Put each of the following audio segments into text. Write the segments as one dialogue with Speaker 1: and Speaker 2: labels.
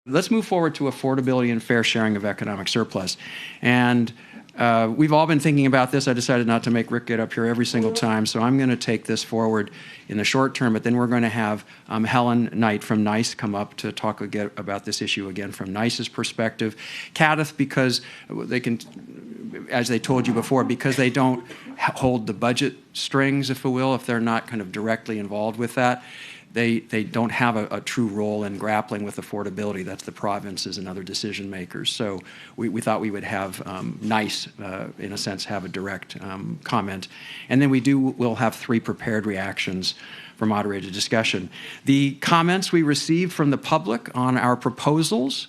Speaker 1: Let's move forward to affordability and fair sharing of economic surplus. And we've all been thinking about this. I decided not to make Rick get up here every single time, so I'm going to take this forward in the short term, but then we're going to have Helen Knight from NICE come up to talk again about this issue again from NICE's perspective. Caddith, because they can, as they told you before, because they don't hold the budget strings, if you will, if they're not kind of directly involved with that, they don't have a true role in grappling with affordability. That's the provinces and other decision makers. So we thought we would have NICE, in a sense, have a direct comment. And then we'll have 3 prepared reactions for moderated discussion. The comments we received from the public on our proposals,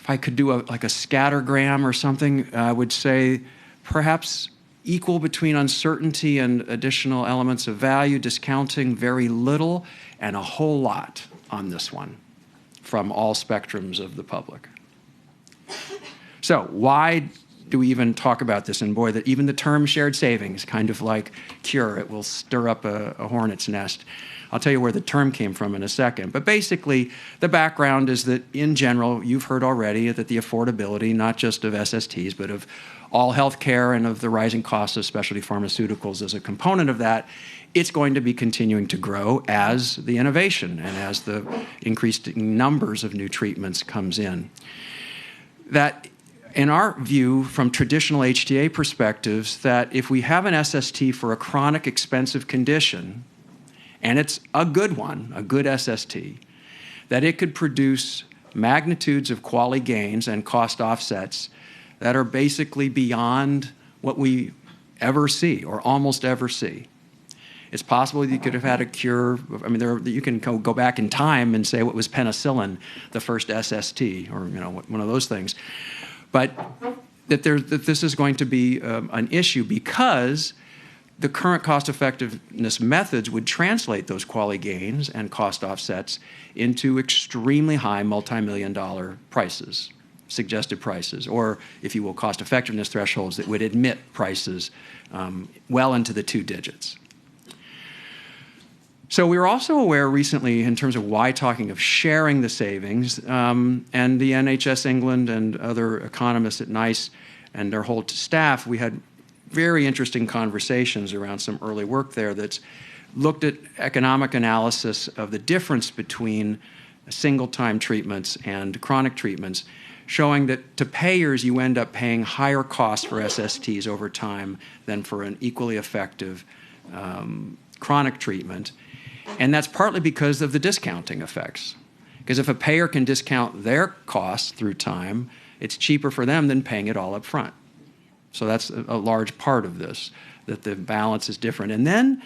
Speaker 1: if I could do like a scattergram or something, I would say perhaps equal between uncertainty and additional elements of value, discounting very little, and a whole lot on this one from all spectrums of the public. So why do we even talk about this? And boy, that even the term shared savings, kind of like cure, it will stir up a hornet's nest. I'll tell you where the term came from in a second. But basically, the background is that in general, you've heard already that the affordability, not just of SSTs, but of all health care and of the rising costs of specialty pharmaceuticals as a component of that, it's going to be continuing to grow as the innovation and as the increased numbers of new treatments comes in. That, in our view, from traditional HTA perspectives, that if we have an SST for a chronic expensive condition, and it's a good one, a good SST, that it could produce magnitudes of quality gains and cost offsets that are basically beyond what we ever see or almost ever see. It's possible you could have had a cure. I mean, you can go back in time and say what was penicillin, the first SST, or one of those things. But that this is going to be an issue because the current cost-effectiveness methods would translate those quality gains and cost offsets into extremely high multi-million-dollar prices, suggested prices, or, if you will, cost-effectiveness thresholds that would admit prices well into the 2 digits. So we were also aware recently, in terms of why talking of sharing the savings, and the NHS England and other economists at NICE and their whole staff, we had very interesting conversations around some early work there that's looked at economic analysis of the difference between single-time treatments and chronic treatments, showing that to payers you end up paying higher costs for SSTs over time than for an equally effective chronic treatment. And that's partly because of the discounting effects. Because if a payer can discount their costs through time, it's cheaper for them than paying it all up front. So that's a large part of this, that the balance is different. And then,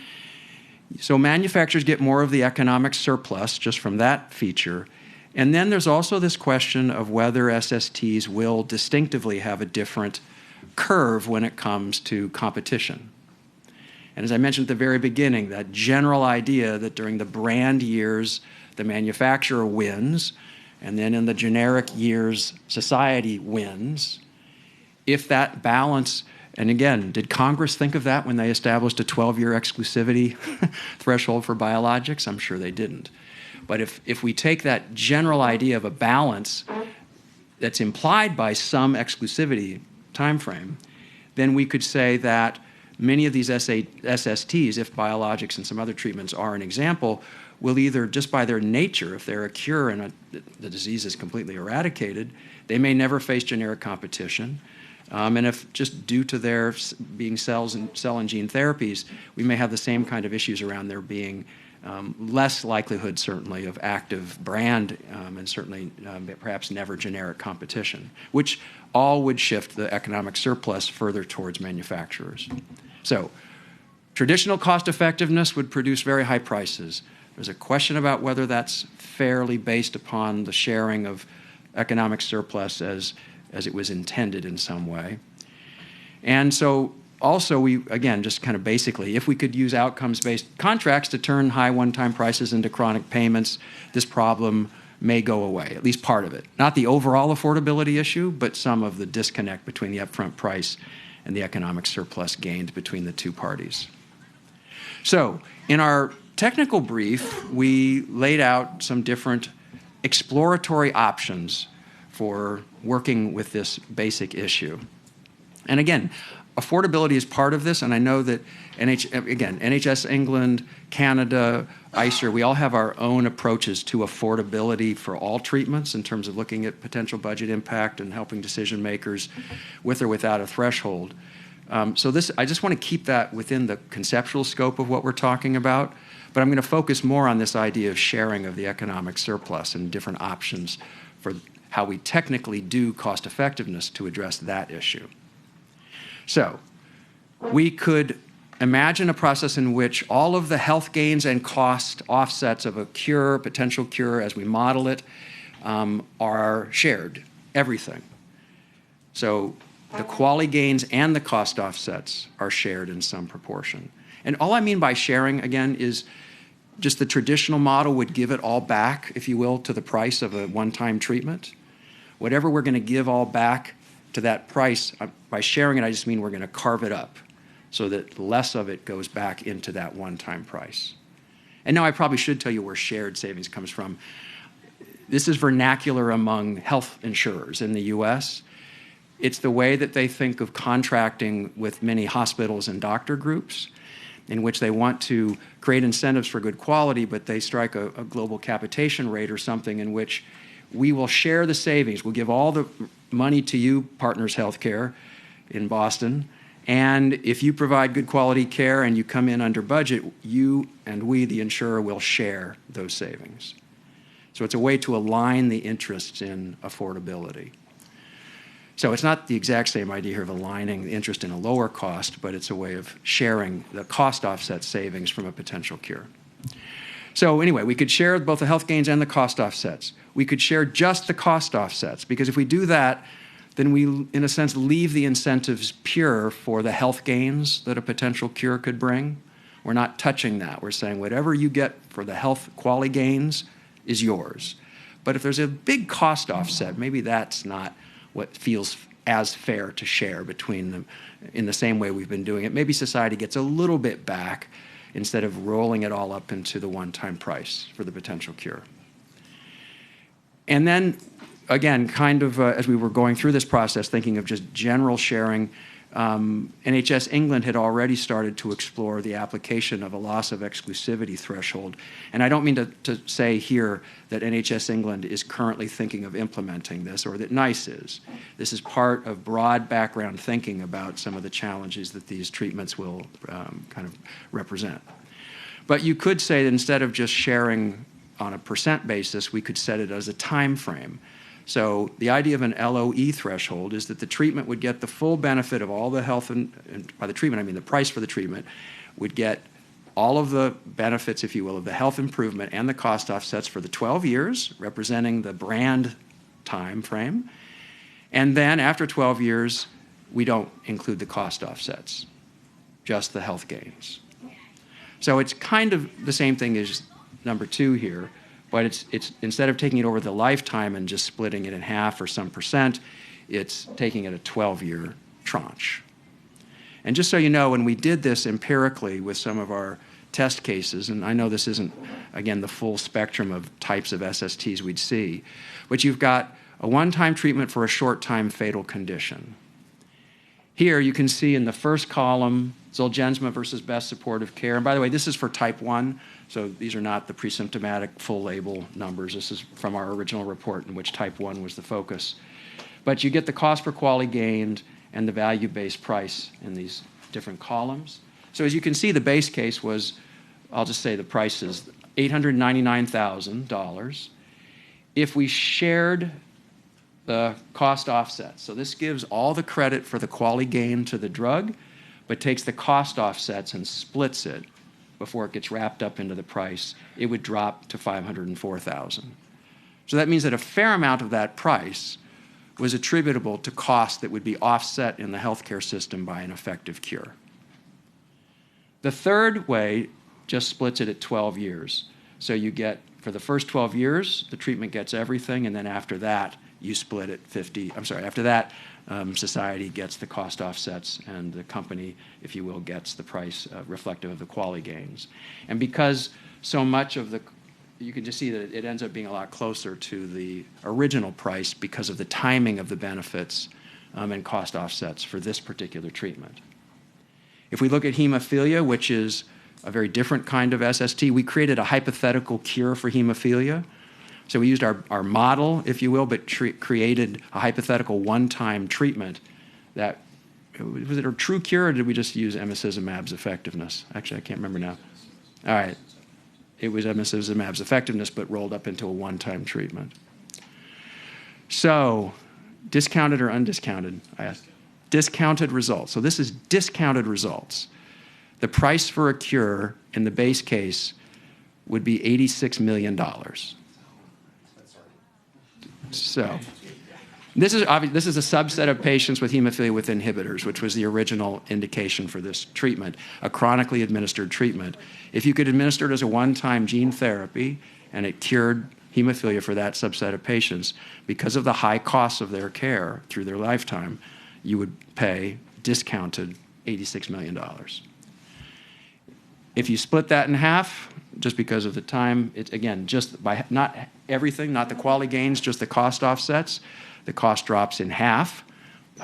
Speaker 1: so manufacturers get more of the economic surplus just from that feature. And then there's also this question of whether SSTs will distinctively have a different curve when it comes to competition. And as I mentioned at the very beginning, that general idea that during the brand years, the manufacturer wins, and then in the generic years, society wins. If that balance, and again, did Congress think of that when they established a 12-year exclusivity threshold for biologics? I'm sure they didn't. But if we take that general idea of a balance that's implied by some exclusivity timeframe, then we could say that many of these SSTs, if biologics and some other treatments are an example, will either, just by their nature, if they're a cure and the disease is completely eradicated, they may never face generic competition. And if just due to their being cell and gene therapies, we may have the same kind of issues around there being less likelihood, certainly, of active brand and certainly perhaps never generic competition, which all would shift the economic surplus further towards manufacturers. So traditional cost effectiveness would produce very high prices. There's a question about whether that's fairly based upon the sharing of economic surplus as it was intended in some way. And so also we, again, just kind of basically, if we could use outcomes-based contracts to turn high one-time prices into chronic payments, this problem may go away, at least part of it. Not the overall affordability issue, but some of the disconnect between the upfront price and the economic surplus gained between the 2 parties. So in our technical brief, we laid out some different exploratory options for working with this basic issue. And again, affordability is part of this, and I know that NHS England, Canada, ICER, we all have our own approaches to affordability for all treatments in terms of looking at potential budget impact and helping decision makers with or without a threshold. So I just want to keep that within the conceptual scope of what we're talking about, but I'm going to focus more on this idea of sharing of the economic surplus and different options for how we technically do cost effectiveness to address that issue. So we could imagine a process in which all of the health gains and cost offsets of a cure, potential cure, as we model it, are shared, everything. So the quality gains and the cost offsets are shared in some proportion. And all I mean by sharing, again, is just the traditional model would give it all back, if you will, to the price of a one-time treatment. Whatever we're going to give all back to that price, by sharing it, I just mean we're going to carve it up so that less of it goes back into that one-time price. And now I probably should tell you where shared savings comes from. This is vernacular among health insurers in the US. It's the way that they think of contracting with many hospitals and doctor groups, in which they want to create incentives for good quality, but they strike a global capitation rate or something in which we will share the savings. We'll give all the money to you, Partners Healthcare in Boston, and if you provide good quality care and you come in under budget, you and we, the insurer, will share those savings. So it's a way to align the interests in affordability. So it's not the exact same idea here of aligning the interest in a lower cost, but it's a way of sharing the cost offset savings from a potential cure. So anyway, we could share both the health gains and the cost offsets. We could share just the cost offsets, because if we do that, then we, in a sense, leave the incentives pure for the health gains that a potential cure could bring. We're not touching that. We're saying whatever you get for the health quality gains is yours. But if there's a big cost offset, maybe that's not what feels as fair to share between them in the same way we've been doing it. Maybe society gets a little bit back instead of rolling it all up into the one-time price for the potential cure. And then, again, kind of as we were going through this process, thinking of just general sharing, NHS England had already started to explore the application of a loss of exclusivity threshold. And I don't mean to say here that NHS England is currently thinking of implementing this or that NICE is. This is part of broad background thinking about some of the challenges that these treatments will kind of represent. But you could say that instead of just sharing on a percent basis, we could set it as a time frame. So the idea of an LOE threshold is that the treatment would get the full benefit of all the health, and by the treatment I mean the price for the treatment, would get all of the benefits, if you will, of the health improvement and the cost offsets for the 12 years, representing the brand time frame. And then after 12 years, we don't include the cost offsets, just the health gains. So it's kind of the same thing as number 2 here. But it's instead of taking it over the lifetime and just splitting it in half or some percent, it's taking it a 12-year tranche. And just so you know, when we did this empirically with some of our test cases, and I know this isn't, again, the full spectrum of types of SSTs we'd see, but you've got a one-time treatment for a short-time fatal condition. Here you can see in the first column, Zolgensma versus best supportive care. And by the way, this is for type 1, so these are not the pre-symptomatic full label numbers. This is from our original report in which type 1 was the focus. But you get the cost per quality gained and the value-based price in these different columns. So as you can see, the base case was, I'll just say the price is $899,000. If we shared the cost offsets, so this gives all the credit for the quality gain to the drug, but takes the cost offsets and splits it before it gets wrapped up into the price, it would drop to $504,000. So that means that a fair amount of that price was attributable to costs that would be offset in the healthcare system by an effective cure. The third way just splits it at 12 years. So you get, for the first 12 years, the treatment gets everything, and then after that, you split it 50, after that, society gets the cost offsets and the company, if you will, gets the price reflective of the quality gains. And because so much of the you can just see that it ends up being a lot closer to the original price because of the timing of the benefits and cost offsets for this particular treatment. If we look at hemophilia, which is a very different kind of SST, we created a hypothetical cure for hemophilia. So we used our model, if you will, but created a hypothetical one-time treatment that, was it a true cure, or did we just use emicizumab's effectiveness? Actually, I can't remember now. All right. It was emicizumab's effectiveness, but rolled up into a one-time treatment. So, discounted or undiscounted? I asked. Discounted results. So this is discounted results. The price for a cure in the base case would be $86 million. So, this is a subset of patients with hemophilia with inhibitors, which was the original indication for this treatment, a chronically administered treatment. If you could administer it as a one-time gene therapy and it cured hemophilia for that subset of patients, because of the high costs of their care through their lifetime, you would pay discounted $86 million. If you split that in half, just because of the time, it's again, just by not everything, not the quality gains, just the cost offsets, the cost drops in half.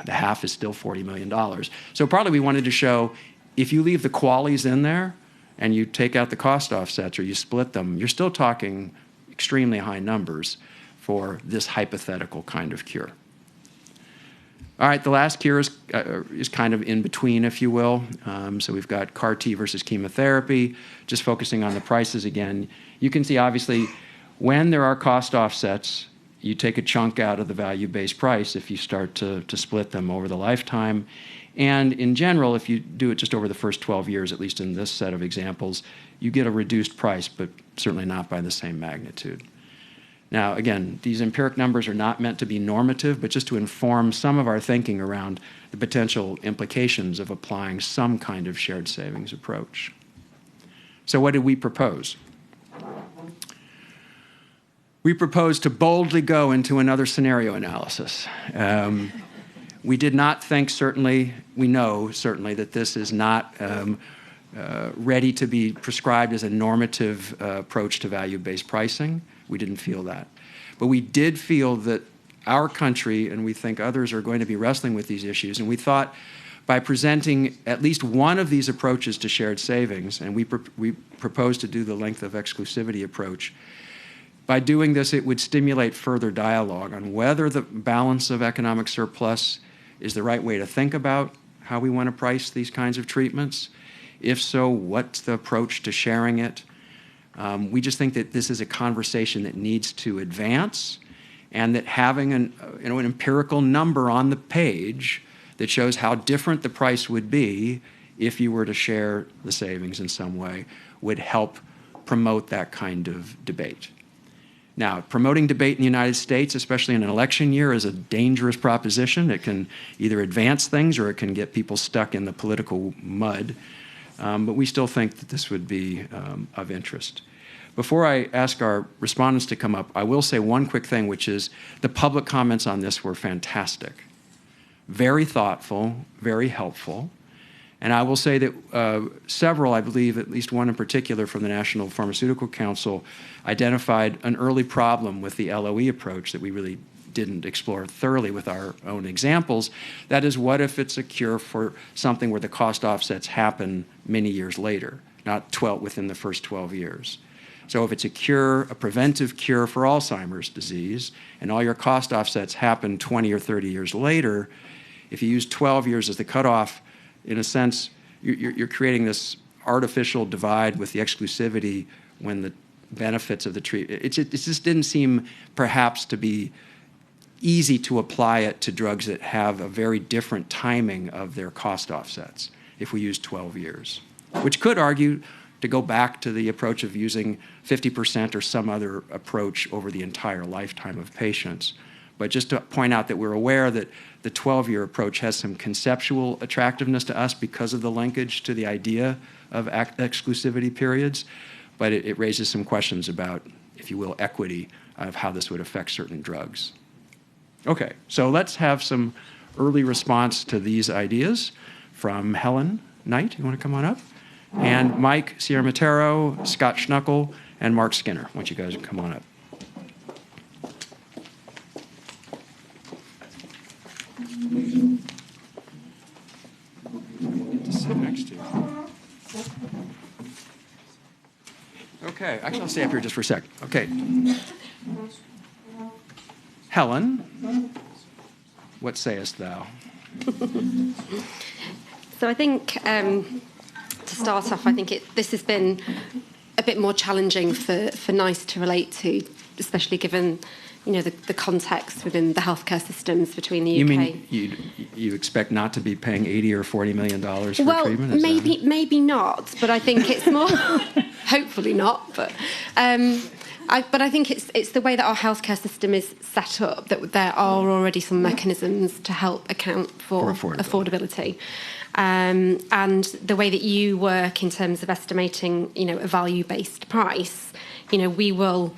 Speaker 1: The half is still $40 million. So partly we wanted to show if you leave the qualities in there and you take out the cost offsets or you split them, you're still talking extremely high numbers for this hypothetical kind of cure. All right, the last cure is kind of in between, if you will. So we've got CAR T versus chemotherapy, just focusing on the prices again. You can see, obviously, when there are cost offsets, you take a chunk out of the value-based price if you start to split them over the lifetime. And in general, if you do it just over the first 12 years, at least in this set of examples, you get a reduced price, but certainly not by the same magnitude. Now, again, these empiric numbers are not meant to be normative, but just to inform some of our thinking around the potential implications of applying some kind of shared savings approach. So what did we propose? We proposed to boldly go into another scenario analysis. We did not think, certainly, we know certainly that this is not ready to be prescribed as a normative approach to value-based pricing. We didn't feel that. But we did feel that our country, and we think others, are going to be wrestling with these issues. And we thought by presenting at least one of these approaches to shared savings, and we proposed to do the length of exclusivity approach, by doing this, it would stimulate further dialogue on whether the balance of economic surplus is the right way to think about how we want to price these kinds of treatments. If so, what's the approach to sharing it? We just think that this is a conversation that needs to advance, and that having an empirical number on the page that shows how different the price would be if you were to share the savings in some way would help promote that kind of debate. Now, promoting debate in the United States, especially in an election year, is a dangerous proposition. It can either advance things or it can get people stuck in the political mud. But we still think that this would be of interest. Before I ask our respondents to come up, I will say one quick thing, which is the public comments on this were fantastic. Very thoughtful, very helpful. And I will say that several, I believe at least one in particular from the National Pharmaceutical Council, identified an early problem with the LOE approach that we really didn't explore thoroughly with our own examples. That is, what if it's a cure for something where the cost offsets happen many years later, not within the first 12 years? So if it's a cure, a preventive cure for Alzheimer's disease, and all your cost offsets happen 20 or 30 years later, if you use 12 years as the cutoff, in a sense, you're creating this artificial divide with the exclusivity when the benefits of the treatment. It just didn't seem perhaps to be easy to apply it to drugs that have a very different timing of their cost offsets if we use 12 years, which could argue to go back to the approach of using 50% or some other approach over the entire lifetime of patients. But just to point out that we're aware that the 12-year approach has some conceptual attractiveness to us because of the linkage to the idea of exclusivity periods, but it raises some questions about, if you will, equity of how this would affect certain drugs. Okay, so let's have some early response to these ideas from Helen Knight. You want to come on up? And Mike Sierra-Matero, Scott Schnuckel, and Mark Skinner. I want you guys to come on up. To sit next to. Okay, actually, I'll stay up here just for a sec. Okay. Helen, what sayest thou?
Speaker 2: So I think, to start off, I think this has been a bit more challenging for NICE to relate to, especially given, the context within the healthcare systems between the UK.
Speaker 1: You mean you expect not to be paying $80 or $40 million for treatment?
Speaker 2: Well, maybe not, but I think it's more. Hopefully not, but. But I think it's the way that our healthcare system is set up that there are already some mechanisms to help account for affordability. And the way that you work in terms of estimating, a value-based price, we will,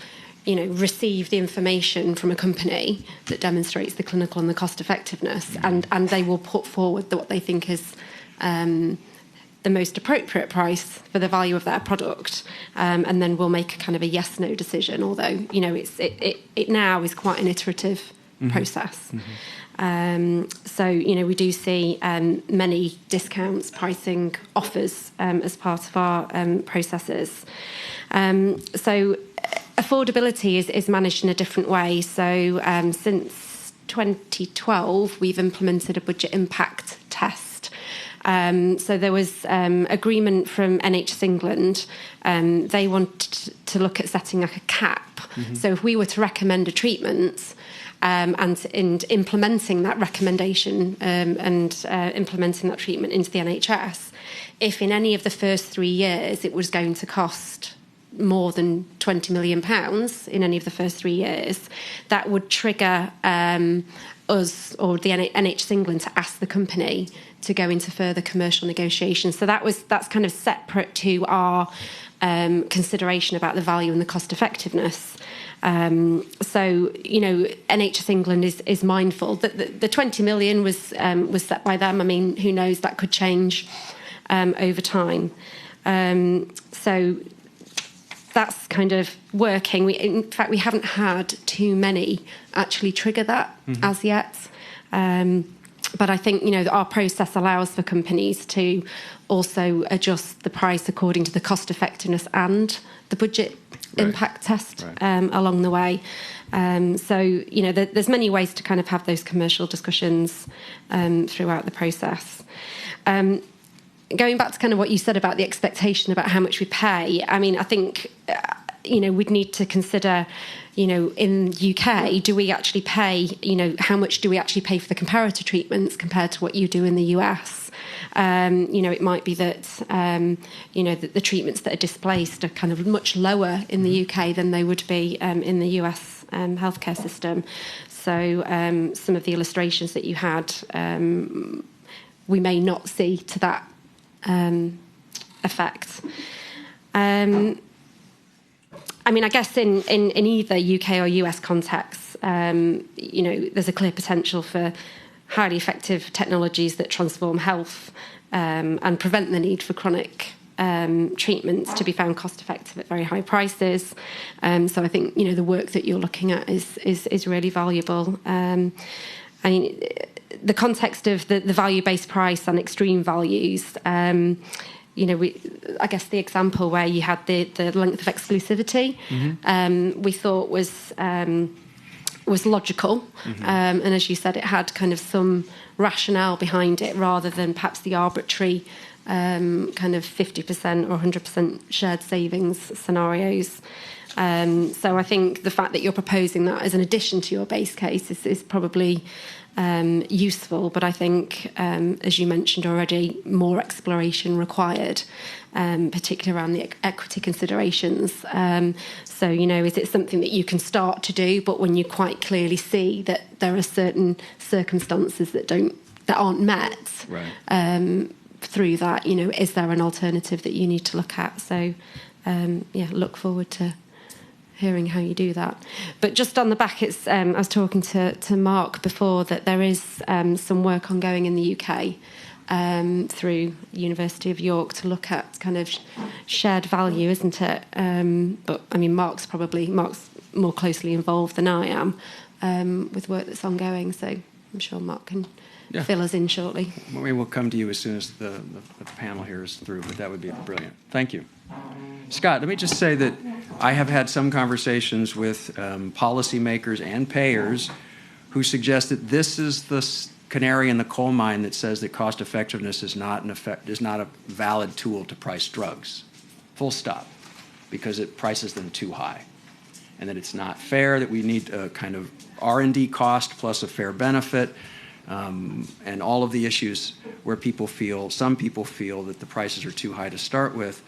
Speaker 2: receive the information from a company that demonstrates the clinical and the cost effectiveness, and they will put forward what they think is the most appropriate price for the value of their product, and then we'll make a kind of a yes/no decision. Although it now is quite an iterative process. So we do see many discounts, pricing offers as part of our processes. So affordability is managed in a different way. So since 2012, we've implemented a budget impact test. So there was agreement from NHS England. They wanted to look at setting like a cap. So if we were to recommend a treatment and in implementing that recommendation and implementing that treatment into the NHS, if in any of the first 3 years it was going to cost more than £20 million in any of the first 3 years, that would trigger us or the NHS England to ask the company to go into further commercial negotiations. So that's kind of separate to our consideration about the value and the cost effectiveness. So NHS England is mindful that the 20 million was set by them. I mean, who knows, that could change over time. So that's kind of working. In fact, we haven't had too many actually trigger that as yet. But I think, our process allows for companies to also adjust the price according to the cost effectiveness and the budget impact test along the way. So, there's many ways to kind of have those commercial discussions throughout the process. Going back to kind of what you said about the expectation about how much we pay, I mean, I think, we'd need to consider, in the UK, do we actually pay, how much do we actually pay for the comparator treatments compared to what you do in the US? It might be that, the treatments that are displaced are kind of much lower in the UK than they would be in the US healthcare system. So some of the illustrations that you had, we may not see to that effect. I mean, I guess in either UK or US contexts, there's a clear potential for highly effective technologies that transform health and prevent the need for chronic treatments to be found cost effective at very high prices. So I think, the work that you're looking at is really valuable. I mean, the context of the value-based price and extreme values, I guess the example where you had the length of exclusivity, we thought was logical. And as you said, it had kind of some rationale behind it rather than perhaps the arbitrary kind of 50% or 100% shared savings scenarios. So I think the fact that you're proposing that as an addition to your base case is probably useful, but I think, as you mentioned already, more exploration required, particularly around the equity considerations. So, is it something that you can start to do, but when you quite clearly see that there are certain circumstances that aren't met through that, is there an alternative that you need to look at? So, look forward to hearing how you do that. But just on the back, I was talking to Mark before that there is some work ongoing in the UK through University of York to look at kind of shared value, isn't it? But I mean, Mark's more closely involved than I am with work that's ongoing, so I'm sure Mark can fill us in shortly.
Speaker 1: Maybe we'll come to you as soon as the panel here is through, but that would be brilliant. Thank you. Scott, let me just say that I have had some conversations with policymakers and payers who suggest that this is the canary in the coal mine that says that cost effectiveness is not a valid tool to price drugs, full stop, because it prices them too high, and that it's not fair, that we need a kind of R&D cost plus a fair benefit, and all of the issues where some people feel that the prices are too high to start with.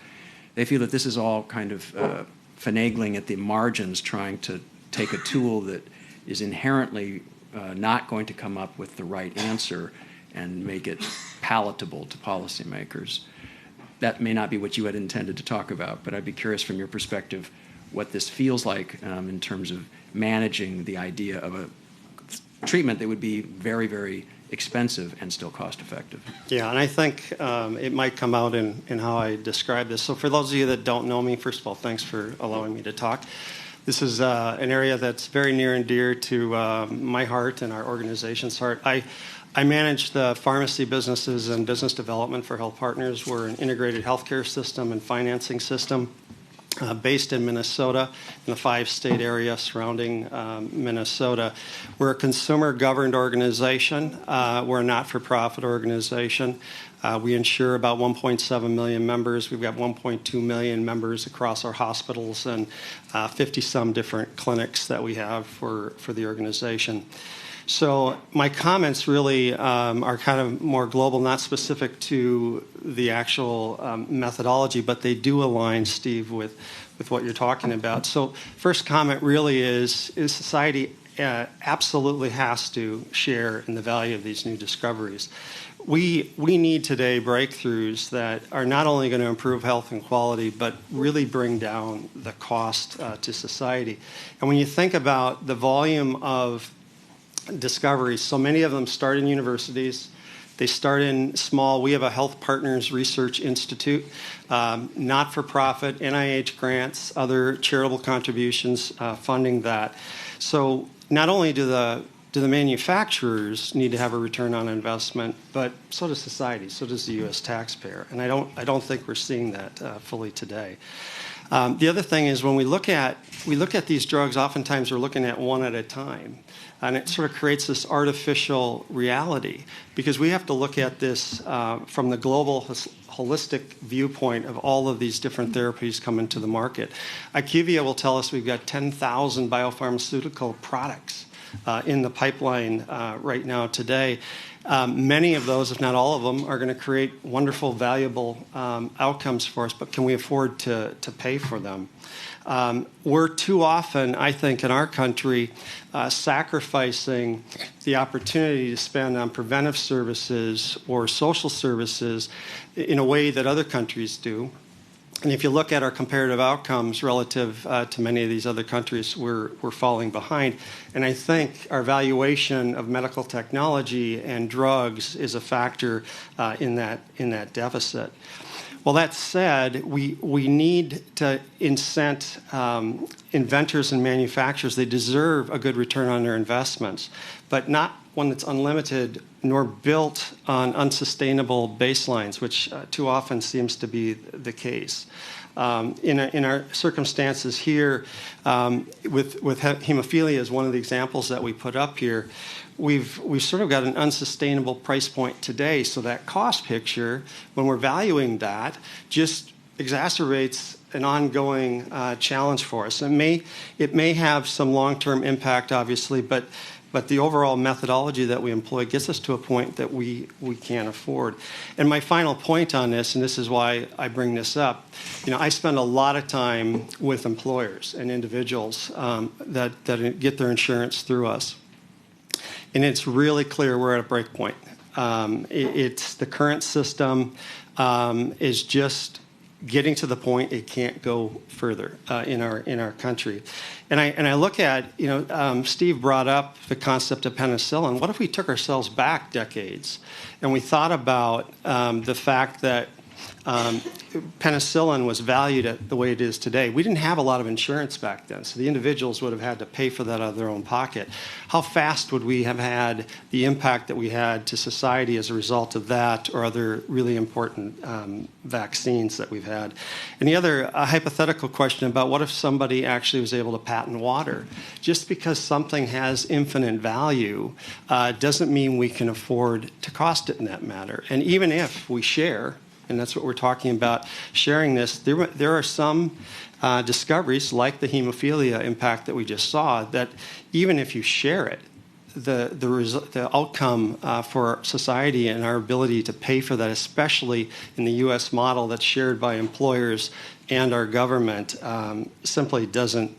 Speaker 1: They feel that this is all kind of finagling at the margins, trying to take a tool that is inherently not going to come up with the right answer and make it palatable to policymakers. That may not be what you had intended to talk about, but I'd be curious from your perspective what this feels like in terms of managing the idea of a treatment that would be very, very expensive and still cost effective.
Speaker 3: Yeah, and I think it might come out in how I describe this. So for those of you that don't know me, first of all, thanks for allowing me to talk. This is an area that's very near and dear to my heart and our organization's heart. I manage the pharmacy businesses and business development for Health Partners. We're an integrated healthcare system and financing system based in Minnesota, in the 5-state area surrounding Minnesota. We're a consumer-governed organization. We're a not-for-profit organization. We insure about 1.7 million members. We've got 1.2 million members across our hospitals and 50-some different clinics that we have for the organization. So my comments really are kind of more global, not specific to the actual methodology, but they do align, Steve, with what you're talking about. So first comment really is society absolutely has to share in the value of these new discoveries. We need today breakthroughs that are not only going to improve health and quality, but really bring down the cost to society. And when you think about the volume of discoveries, so many of them start in universities. They start in small. We have a Health Partners Research Institute, not-for-profit, NIH grants, other charitable contributions funding that. So not only do the manufacturers need to have a return on investment, but so does society, so does the U.S. taxpayer. And I don't think we're seeing that fully today. The other thing is when we look at these drugs, oftentimes we're looking at one at a time. And it sort of creates this artificial reality because we have to look at this from the global holistic viewpoint of all of these different therapies coming to the market. IQVIA will tell us we've got 10,000 biopharmaceutical products in the pipeline right now today. Many of those, if not all of them, are going to create wonderful, valuable outcomes for us, but can we afford to pay for them? We're too often, I think, in our country, sacrificing the opportunity to spend on preventive services or social services in a way that other countries do. And if you look at our comparative outcomes relative to many of these other countries, we're falling behind. And I think our valuation of medical technology and drugs is a factor in that deficit. Well, that said, we need to incent inventors and manufacturers. They deserve a good return on their investments, but not one that's unlimited nor built on unsustainable baselines, which too often seems to be the case. In our circumstances here, with hemophilia as one of the examples that we put up here, we've sort of got an unsustainable price point today. So that cost picture, when we're valuing that, just exacerbates an ongoing challenge for us. It may have some long-term impact, obviously, but the overall methodology that we employ gets us to a point that we can't afford. And my final point on this, and this is why I bring this up, I spend a lot of time with employers and individuals that get their insurance through us. And it's really clear we're at a break point. It's the current system is just getting to the point it can't go further in our country. And I look at, Steve brought up the concept of penicillin. What if we took ourselves back decades and we thought about the fact that penicillin was valued at the way it is today? We didn't have a lot of insurance back then, so the individuals would have had to pay for that out of their own pocket. How fast would we have had the impact that we had to society as a result of that or other really important vaccines that we've had? And the other hypothetical question about what if somebody actually was able to patent water? Just because something has infinite value doesn't mean we can afford to cost it in that matter. And even if we share, and that's what we're talking about, sharing this, there are some discoveries, like the hemophilia impact that we just saw, that even if you share it, the outcome for society and our ability to pay for that, especially in the U.S. model that's shared by employers and our government, simply doesn't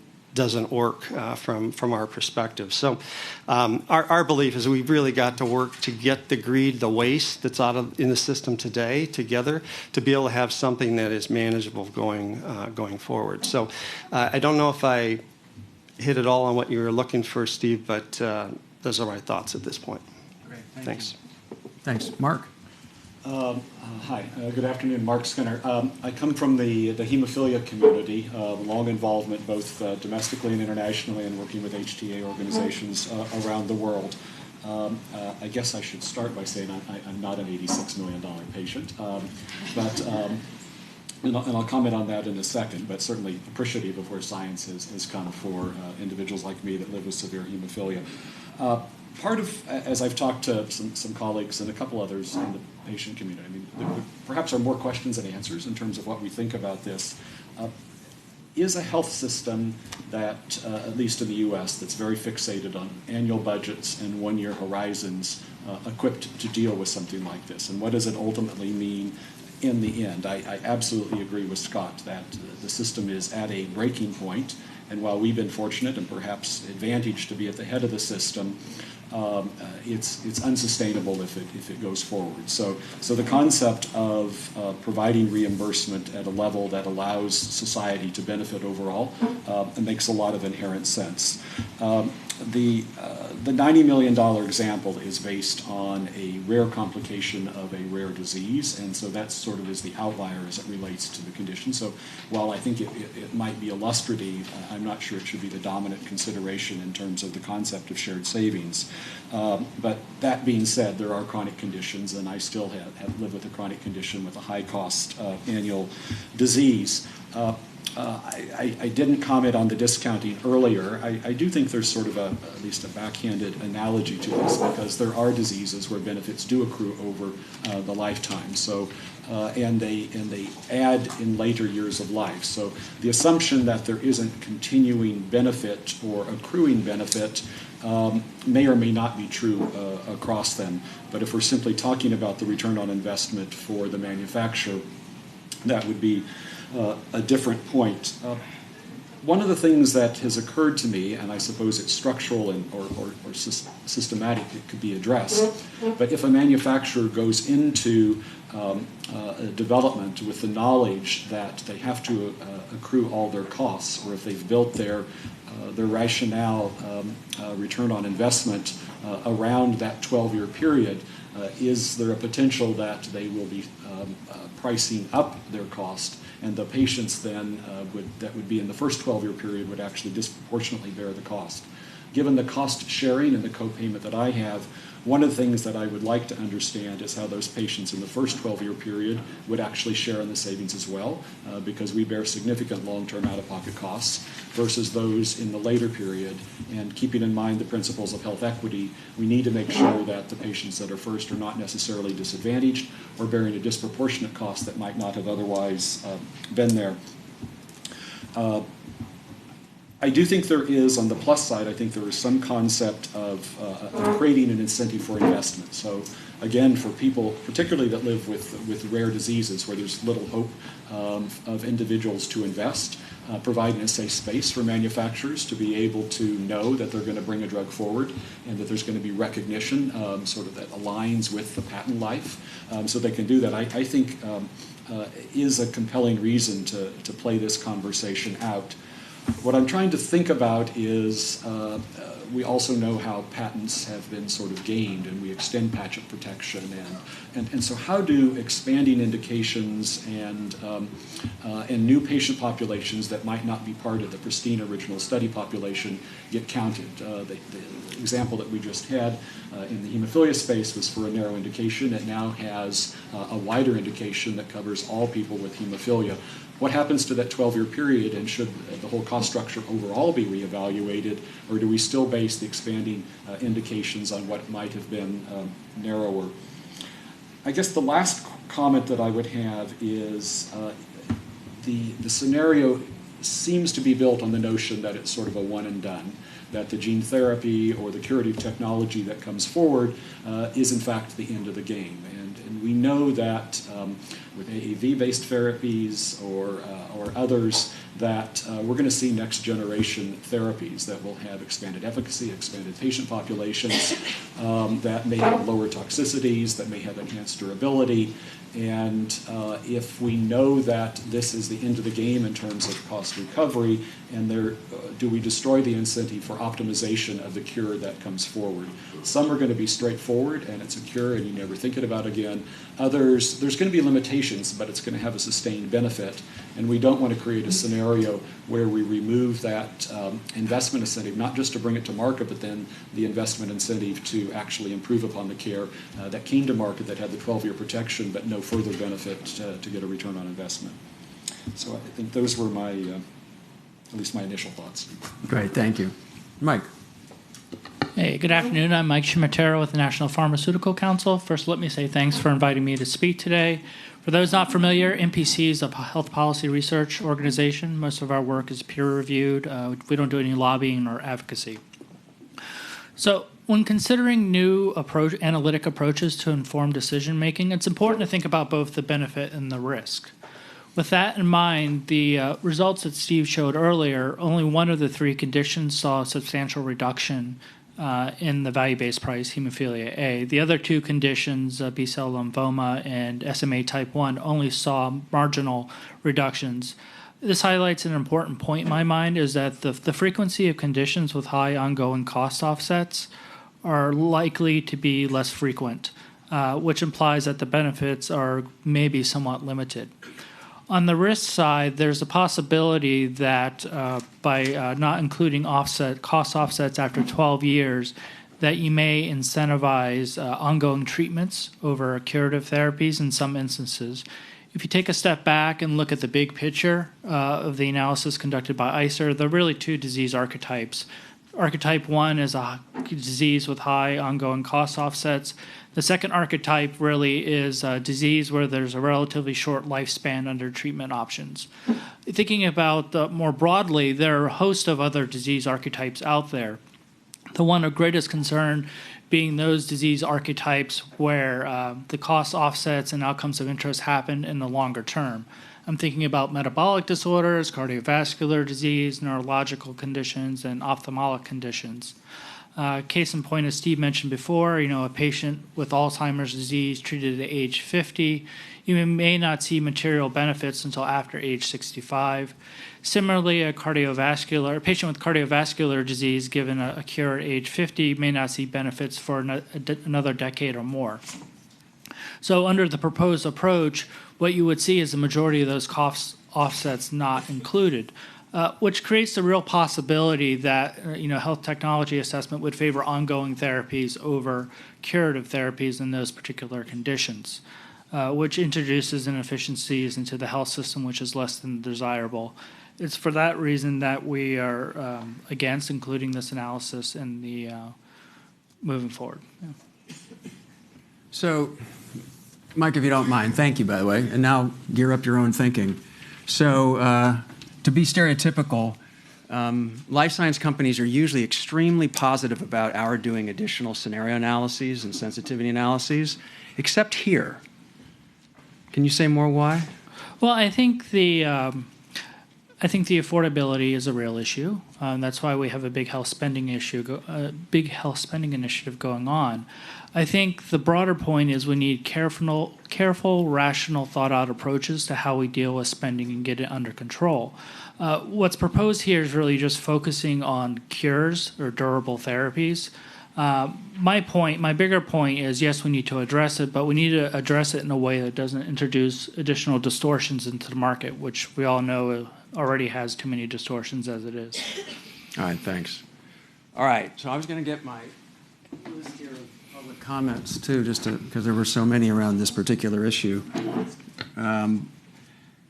Speaker 3: work from our perspective. So our belief is we've really got to work to get the greed, the waste that's in the system today together to be able to have something that is manageable going forward. So I don't know if I hit it all on what you were looking for, Steve, but those are my thoughts at this point.
Speaker 1: Great.
Speaker 3: Thanks.
Speaker 1: Thanks. Mark?
Speaker 4: Hi, good afternoon. Mark Skinner. I come from the hemophilia community, long involvement both domestically and internationally and working with HTA organizations around the world. I guess I should start by saying I'm not an $86 million patient, and I'll comment on that in a second, but certainly appreciative of where science has come for individuals like me that live with severe hemophilia. Part of, as I've talked to some colleagues and a couple others in the patient community, I mean, there perhaps are more questions than answers in terms of what we think about this. Is a health system that, at least in the U.S., that's very fixated on annual budgets and one-year horizons, equipped to deal with something like this? And what does it ultimately mean in the end? I absolutely agree with Scott that the system is at a breaking point, and while we've been fortunate and perhaps advantaged to be at the head of the system, it's unsustainable if it goes forward. So the concept of providing reimbursement at a level that allows society to benefit overall makes a lot of inherent sense. The $90 million example is based on a rare complication of a rare disease, and so that sort of is the outlier as it relates to the condition. So while I think it might be illustrative, I'm not sure it should be the dominant consideration in terms of the concept of shared savings. But that being said, there are chronic conditions, and I still have lived with a chronic condition with a high-cost annual disease. I didn't comment on the discounting earlier. I do think there's sort of at least a backhanded analogy to this, because there are diseases where benefits do accrue over the lifetime. So, and they add in later years of life. So the assumption that there isn't continuing benefit or accruing benefit may or may not be true across them. But if we're simply talking about the return on investment for the manufacturer, that would be a different point. One of the things that has occurred to me, and I suppose it's structural or systematic, it could be addressed, but if a manufacturer goes into development with the knowledge that they have to accrue all their costs, or if they've built their rationale return on investment around that 12-year period, is there a potential that they will be pricing up their cost, and the patients then that would be in the first 12-year period would actually disproportionately bear the cost? Given the cost sharing and the co-payment that I have, one of the things that I would like to understand is how those patients in the first 12-year period would actually share in the savings as well, because we bear significant long-term out-of-pocket costs versus those in the later period. And keeping in mind the principles of health equity, we need to make sure that the patients that are first are not necessarily disadvantaged or bearing a disproportionate cost that might not have otherwise been there. I do think there is, on the plus side, I think there is some concept of creating an incentive for investment. So again, for people, particularly that live with rare diseases where there's little hope of individuals to invest, providing a safe space for manufacturers to be able to know that they're going to bring a drug forward and that there's going to be recognition sort of that aligns with the patent life, so they can do that. I think is a compelling reason to play this conversation out. What I'm trying to think about is we also know how patents have been sort of gained, and we extend patent protection, and so how do expanding indications and new patient populations that might not be part of the pristine original study population get counted? The example that we just had in the hemophilia space was for a narrow indication. It now has a wider indication that covers all people with hemophilia. What happens to that 12-year period, and should the whole cost structure overall be reevaluated, or do we still base the expanding indications on what might have been narrower? I guess the last comment that I would have is the scenario seems to be built on the notion that it's sort of a one and done, that the gene therapy or the curative technology that comes forward is in fact the end of the game. And we know that with AAV-based therapies or others, that we're going to see next generation therapies that will have expanded efficacy, expanded patient populations, that may have lower toxicities, that may have enhanced durability. And if we know that this is the end of the game in terms of cost recovery, and do we destroy the incentive for optimization of the cure that comes forward? Some are going to be straightforward, and it's a cure, and you never think it about again. Others, there's going to be limitations, but it's going to have a sustained benefit. And we don't want to create a scenario where we remove that investment incentive, not just to bring it to market, but then the investment incentive to actually improve upon the care that came to market that had the 12-year protection, but no further benefit to get a return on investment. So I think those were my, at least my initial thoughts.
Speaker 1: Great, thank you. Mike.
Speaker 5: Hey, good afternoon. I'm Mike Cimitero with the National Pharmaceutical Council. First, let me say thanks for inviting me to speak today. For those not familiar, NPC is a health policy research organization. Most of our work is peer-reviewed. We don't do any lobbying or advocacy. So when considering new analytic approaches to inform decision-making, it's important to think about both the benefit and the risk. With that in mind, the results that Steve showed earlier, only one of the three conditions saw a substantial reduction in the value-based price, hemophilia A. The other two conditions, B-cell lymphoma and SMA type 1, only saw marginal reductions. This highlights an important point in my mind, is that the frequency of conditions with high ongoing cost offsets are likely to be less frequent, which implies that the benefits are maybe somewhat limited. On the risk side, there's a possibility that by not including cost offsets after 12 years, that you may incentivize ongoing treatments over curative therapies in some instances. If you take a step back and look at the big picture of the analysis conducted by ICER, there are really two disease archetypes. Archetype 1 is a disease with high ongoing cost offsets. The second archetype really is a disease where there's a relatively short lifespan under treatment options. Thinking about more broadly, there are a host of other disease archetypes out there. The one of greatest concern being those disease archetypes where the cost offsets and outcomes of interest happen in the longer term. I'm thinking about metabolic disorders, cardiovascular disease, neurological conditions, and ophthalmic conditions. Case in point, as Steve mentioned before, a patient with Alzheimer's disease treated at age 50, you may not see material benefits until after age 65. Similarly, a patient with cardiovascular disease given a cure at age 50 may not see benefits for another decade or more. So under the proposed approach, what you would see is the majority of those cost offsets not included. Which creates the real possibility that health technology assessment would favor ongoing therapies over curative therapies in those particular conditions, which introduces inefficiencies into the health system, which is less than desirable. It's for that reason that we are against including this analysis in the moving forward. Yeah.
Speaker 1: So, Mike, if you don't mind, thank you, by the way, and now gear up your own thinking. So, to be stereotypical, life science companies are usually extremely positive about our doing additional scenario analyses and sensitivity analyses, except here. Can you say more why?
Speaker 5: Well, I think I think the affordability is a real issue. That's why we have a big health spending initiative going on. I think the broader point is we need careful, rational, thought-out approaches to how we deal with spending and get it under control. What's proposed here is really just focusing on cures or durable therapies. My bigger point is, yes, we need to address it, but we need to address it in a way that doesn't introduce additional distortions into the market, which we all know already has too many distortions as it is.
Speaker 1: All right, thanks. All right, so I was going to get my list here of public comments, too, just because there were so many around this particular issue.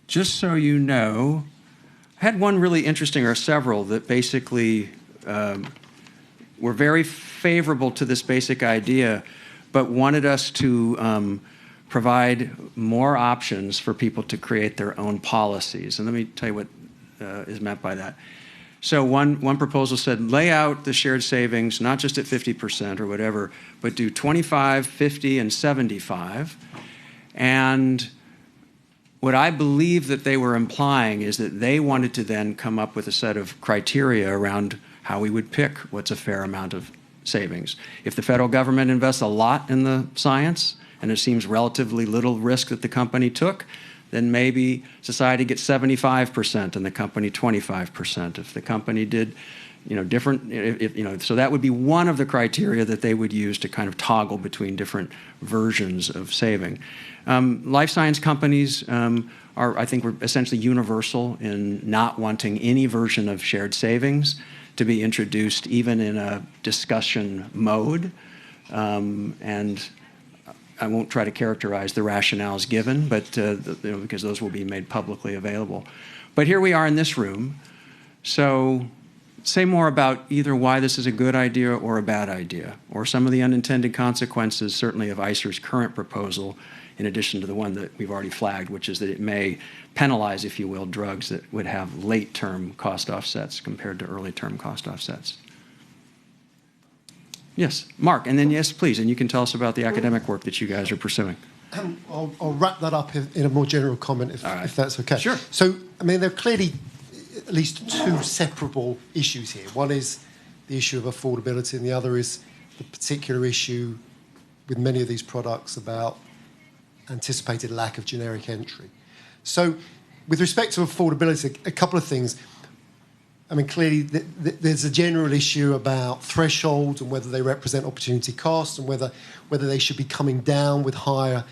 Speaker 1: Just so you know, I had one really interesting, or several, that basically were very favorable to this basic idea, but wanted us to provide more options for people to create their own policies. And let me tell you what is meant by that. So one proposal said, lay out the shared savings, not just at 50% or whatever, but do 25, 50, and 75. And what I believe that they were implying is that they wanted to then come up with a set of criteria around how we would pick what's a fair amount of savings. If the federal government invests a lot in the science, and it seems relatively little risk that the company took, then maybe society gets 75% and the company 25%. If the company did, different, so that would be one of the criteria that they would use to kind of toggle between different versions of saving. Life science companies I think, we're essentially universal in not wanting any version of shared savings to be introduced even in a discussion mode. And I won't try to characterize the rationales given, but because those will be made publicly available. But here we are in this room. So say more about either why this is a good idea or a bad idea, or some of the unintended consequences, certainly of ICER's current proposal, in addition to the one that we've already flagged, which is that it may penalize, if you will, drugs that would have late-term cost offsets compared to early-term cost offsets. Yes, Mark, and then yes, please, and you can tell us about the academic work that you guys are pursuing.
Speaker 6: I'll wrap that up in a more general comment, if that's okay.
Speaker 1: Sure.
Speaker 6: So, I mean, there are clearly at least two separable issues here. One is the issue of affordability, and the other is the particular issue with many of these products about anticipated lack of generic entry. So, with respect to affordability, a couple of things. I mean, clearly, there's a general issue about thresholds and whether they represent opportunity costs and whether they should be coming down with higher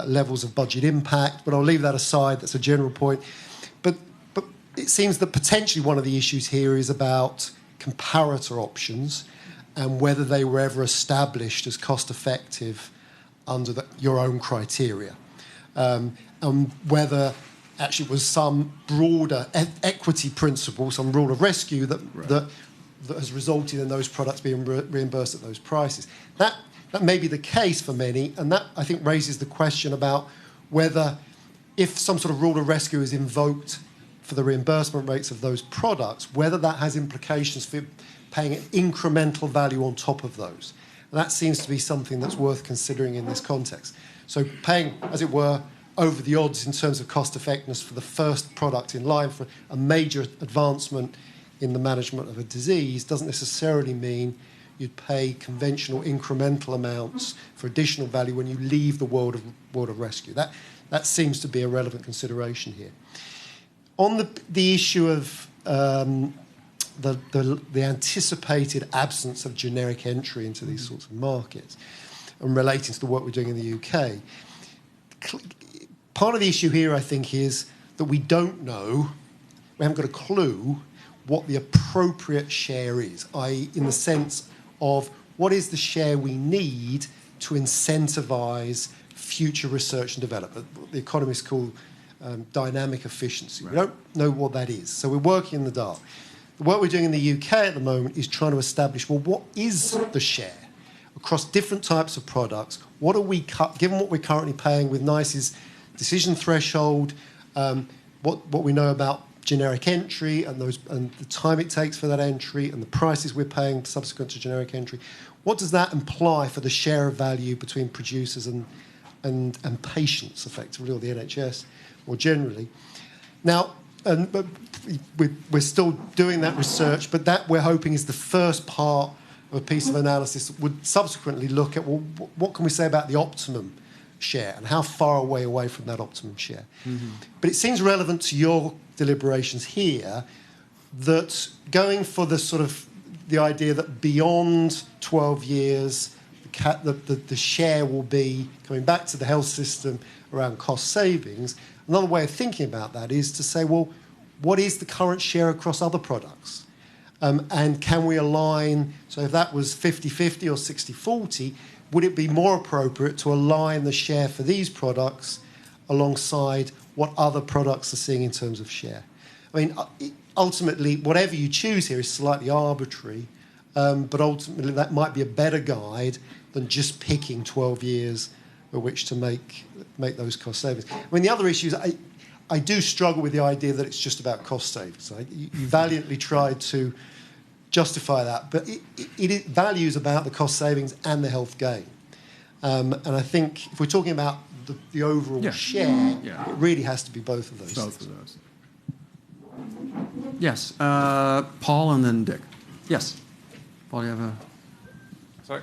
Speaker 6: levels of budget impact. But I'll leave that aside. That's a general point. But it seems that potentially one of the issues here is about comparator options and whether they were ever established as cost-effective under your own criteria, and whether actually was some broader equity principle, some rule of rescue that has resulted in those products being reimbursed at those prices. That may be the case for many, and that, I think, raises the question about whether, if some sort of rule of rescue is invoked for the reimbursement rates of those products, whether that has implications for paying an incremental value on top of those. And that seems to be something that's worth considering in this context. So paying, as it were, over the odds in terms of cost effectiveness for the first product in line for a major advancement in the management of a disease doesn't necessarily mean you'd pay conventional incremental amounts for additional value when you leave the world of rescue. That seems to be a relevant consideration here. On the issue of the anticipated absence of generic entry into these sorts of markets and relating to the work we're doing in the UK, part of the issue here, I think, is that we don't know, we haven't got a clue what the appropriate share is, i.e. in the sense of what is the share we need to incentivise future research and development, what the economists call dynamic efficiency. Right. We don't know what that is, so we're working in the dark. The work we're doing in the UK at the moment is trying to establish, well, what is the share across different types of products? What are we, given what we're currently paying with NICE's decision threshold, what we know about generic entry and the time it takes for that entry and the prices we're paying subsequent to generic entry, what does that imply for the share of value between producers and patients, effectively, or the NHS more generally? Now, but we're still doing that research, but that we're hoping is the first part of a piece of analysis that would subsequently look at, well, what can we say about the optimum share and how far away from that optimum share. Mm-hmm. But it seems relevant to your deliberations here that going for the sort of the idea that beyond 12 years, the share will be coming back to the health system around cost savings. Another way of thinking about that is to say, well, what is the current share across other products? And can we align, so if that was 50-50 or 60-40, would it be more appropriate to align the share for these products alongside what other products are seeing in terms of share? I mean, ultimately, whatever you choose here is slightly arbitrary, but ultimately that might be a better guide than just picking 12 years at which to make those cost savings. I mean, the other issue is I do struggle with the idea that it's just about cost savings. You valiantly tried to justify that, but it values about the cost savings and the health gain. And I think if we're talking about the overall share, it really has to be both of those.
Speaker 1: Both of those. Yes, Paul and then Dick. Yes, Paul, you have a...
Speaker 7: Sorry,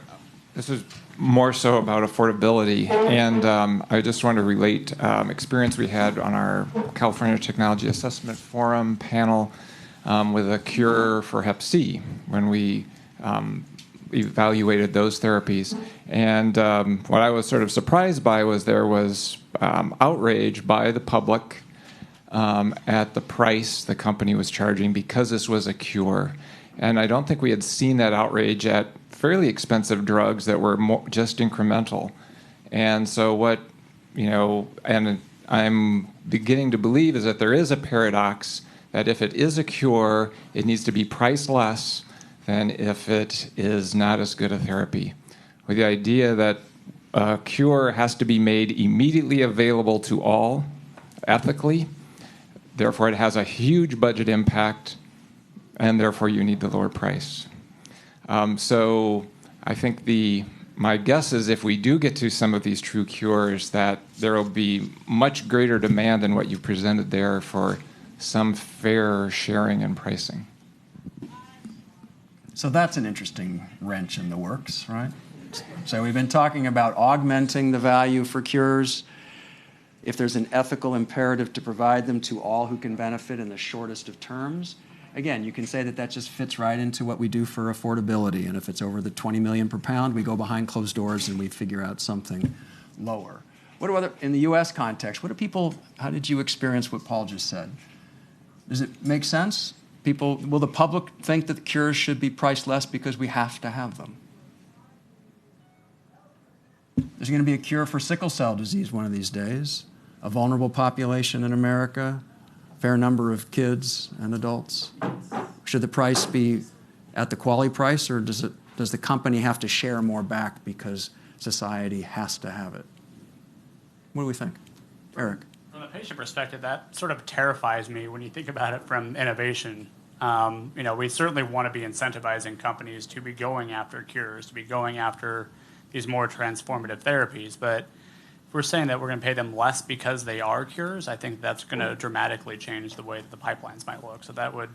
Speaker 7: this is more so about affordability, and I just want to relate experience we had on our California Technology Assessment Forum panel with a cure for Hep C when we evaluated those therapies. And what I was sort of surprised by was there was outrage by the public at the price the company was charging because this was a cure. And I don't think we had seen that outrage at fairly expensive drugs that were just incremental. And so what, and I'm beginning to believe is that there is a paradox that if it is a cure, it needs to be priced less than if it is not as good a therapy. With the idea that a cure has to be made immediately available to all ethically, therefore it has a huge budget impact, and therefore you need the lower price. So I think my guess is if we do get to some of these true cures, that there will be much greater demand than what you presented there for some fair sharing and pricing.
Speaker 1: So that's an interesting wrench in the works, right? So we've been talking about augmenting the value for cures. If there's an ethical imperative to provide them to all who can benefit in the shortest of terms, again, you can say that just fits right into what we do for affordability. And if it's over the $20 million per pound, we go behind closed doors and we figure out something lower. In the U.S. context, how did you experience what Paul just said? Does it make sense? Will the public think that the cures should be priced less because we have to have them? There's going to be a cure for sickle cell disease one of these days, a vulnerable population in America, fair number of kids and adults. Should the price be at the quality price, or does the company have to share more back because society has to have it? What do we think? Eric?
Speaker 8: From a patient perspective, that sort of terrifies me when you think about it from innovation. We certainly want to be incentivizing companies to be going after cures, to be going after these more transformative therapies, but if we're saying that we're going to pay them less because they are cures, I think that's going to dramatically change the way that the pipelines might look. So that would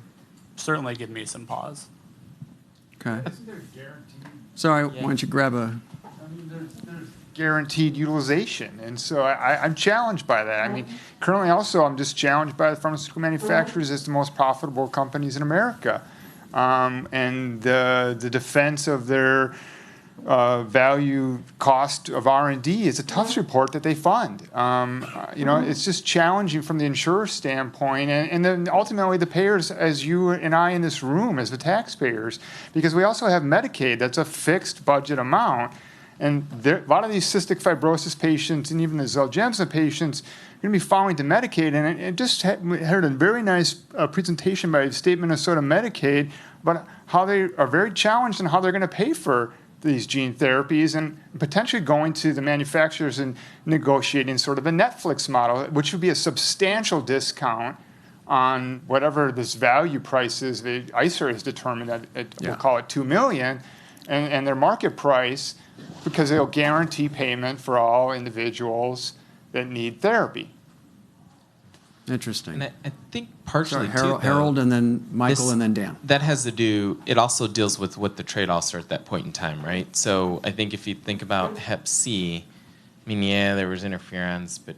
Speaker 8: certainly give me some pause.
Speaker 1: Okay. Sorry, why don't you grab a...
Speaker 9: There's guaranteed utilization, and so I'm challenged by that. I mean, currently also I'm just challenged by the pharmaceutical manufacturers as the most profitable companies in America, and the defense of their value cost of R&D is a TUFS report that they fund. It's just challenging from the insurer standpoint, and then ultimately the payers, as you and I in this room, as the taxpayers, because we also have Medicaid that's a fixed budget amount, and a lot of these cystic fibrosis patients and even the Zolgensma patients are going to be falling to Medicaid, and I just heard a very nice presentation by the State of Minnesota Medicaid about how they are very challenged and how they're going to pay for these gene therapies, and potentially going to the manufacturers and negotiating sort of a Netflix model, which would be a substantial discount on whatever this value price is. The ICER has determined that we'll call it $2 million, and their market price, because they'll guarantee payment for all individuals that need therapy.
Speaker 1: Interesting.
Speaker 10: And I think partially
Speaker 1: Harold,
Speaker 10: too,
Speaker 1: Harold, and then Michael, and then Dan.
Speaker 10: That has to do. It also deals with what the trade-offs are at that point in time, right? So I think if you think about Hep C, I mean, yeah, there was interferons, but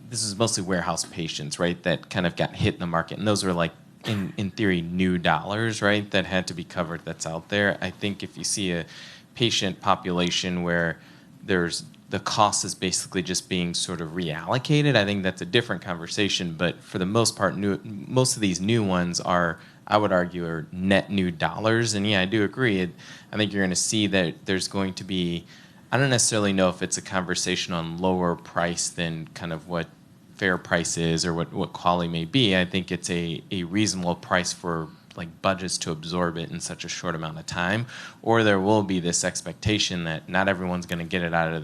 Speaker 10: this is mostly warehouse patients, right? That kind of got hit in the market, and those were like, in theory, new dollars, right? That had to be covered. That's out there. I think if you see a patient population where the cost is basically just being sort of reallocated, I think that's a different conversation. But for the most part, most of these new ones are, I would argue, are net new dollars. And yeah, I do agree. I think you're going to see that there's going to be, I don't necessarily know if it's a conversation on lower price than kind of what fair price is or what quality may be. I think it's a reasonable price for like budgets to absorb it in such a short amount of time, or there will be this expectation that not everyone's going to get it out of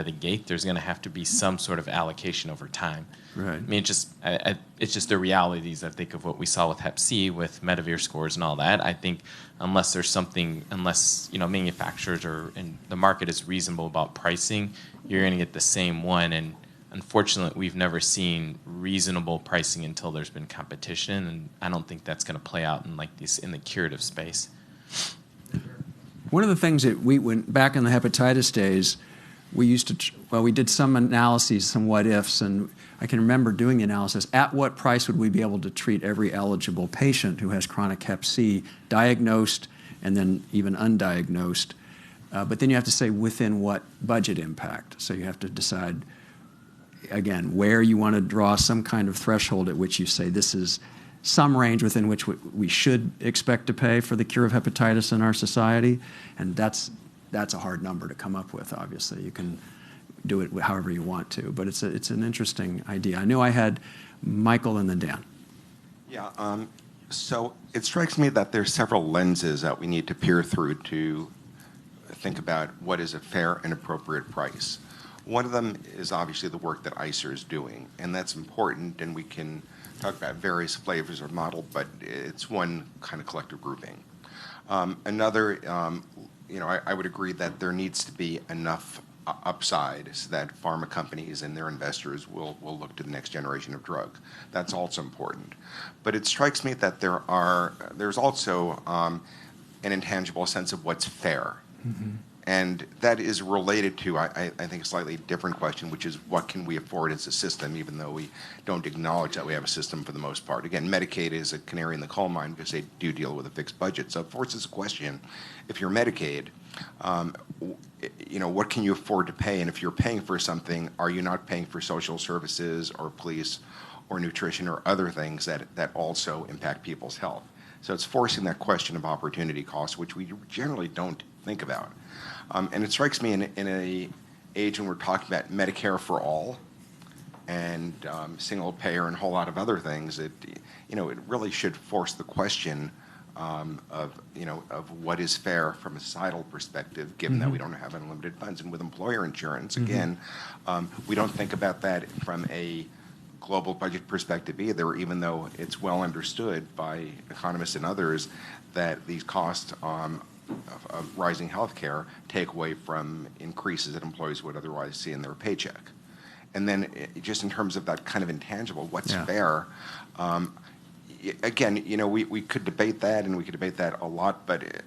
Speaker 10: the gate. There's going to have to be some sort of allocation over time.
Speaker 1: Right.
Speaker 10: I mean, it's just the realities. I think of what we saw with Hep C, with Medivir scores and all that. I think unless manufacturers and the market is reasonable about pricing, you're going to get the same one. And unfortunately, we've never seen reasonable pricing until there's been competition, and I don't think that's going to play out in in the curative space.
Speaker 1: One of the things that we went back in the hepatitis days, we did some analyses, some what ifs, and I can remember doing the analysis. At what price would we be able to treat every eligible patient who has chronic Hep C, diagnosed and then even undiagnosed? But then you have to say within what budget impact. So you have to decide, again, where you want to draw some kind of threshold at which you say this is some range within which we should expect to pay for the cure of hepatitis in our society, and that's a hard number to come up with. Obviously, you can do it however you want to, but it's an interesting idea. I knew I had Michael and then Dan.
Speaker 11: Yeah. So it strikes me that there's several lenses that we need to peer through to think about what is a fair and appropriate price. One of them is obviously the work that ICER is doing, and that's important, and we can talk about various flavors of model, but it's one kind of collective grouping. Another, I would agree that there needs to be enough upside so that pharma companies and their investors will look to the next generation of drug. That's also important. But it strikes me that there's also an intangible sense of what's fair. Mm-hmm. And that is related to, I think, a slightly different question, which is what can we afford as a system, even though we don't acknowledge that we have a system for the most part. Again, Medicaid is a canary in the coal mine because they do deal with a fixed budget. So it forces a question, if you're Medicaid, what can you afford to pay? And if you're paying for something, are you not paying for social services or police or nutrition or other things that also impact people's health? So it's forcing that question of opportunity cost, which we generally don't think about. And it strikes me in an age when we're talking about Medicare for all and single payer and a whole lot of other things, it really should force the question of what is fair from a societal perspective, given that we don't have unlimited funds. And with employer insurance, again, we don't think about that from a global budget perspective either, even though it's well understood by economists and others that these costs of rising health care take away from increases that employees would otherwise see in their paycheck. And then just in terms of that kind of intangible, what's fair, again, we could debate that, and we could debate that a lot, but,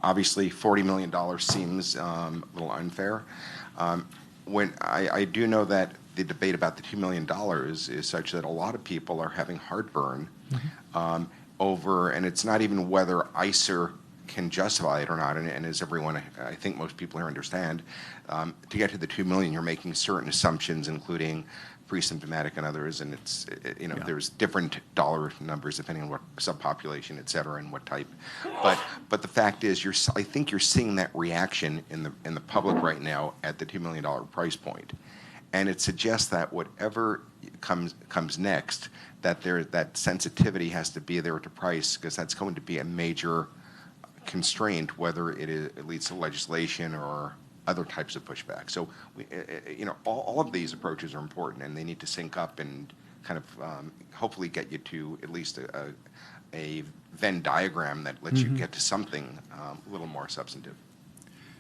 Speaker 11: obviously $40 million seems a little unfair. When I do know that the debate about the $2 million is such that a lot of people are having heartburn over, and it's not even whether ICER can justify it or not, and as everyone, I think most people here understand, to get to the $2 million, you're making certain assumptions, including pre-symptomatic and others, and it's there's different dollar numbers depending on what subpopulation, et cetera, and what type. But the fact is, I think you're seeing that reaction in the public right now at the $2 million price point, and it suggests that whatever comes next, that sensitivity has to be there to price, because that's going to be a major constraint, whether it leads to legislation or other types of pushback. So, all of these approaches are important, and they need to sync up and kind of hopefully get you to at least a Venn diagram that lets you get to something a little more substantive.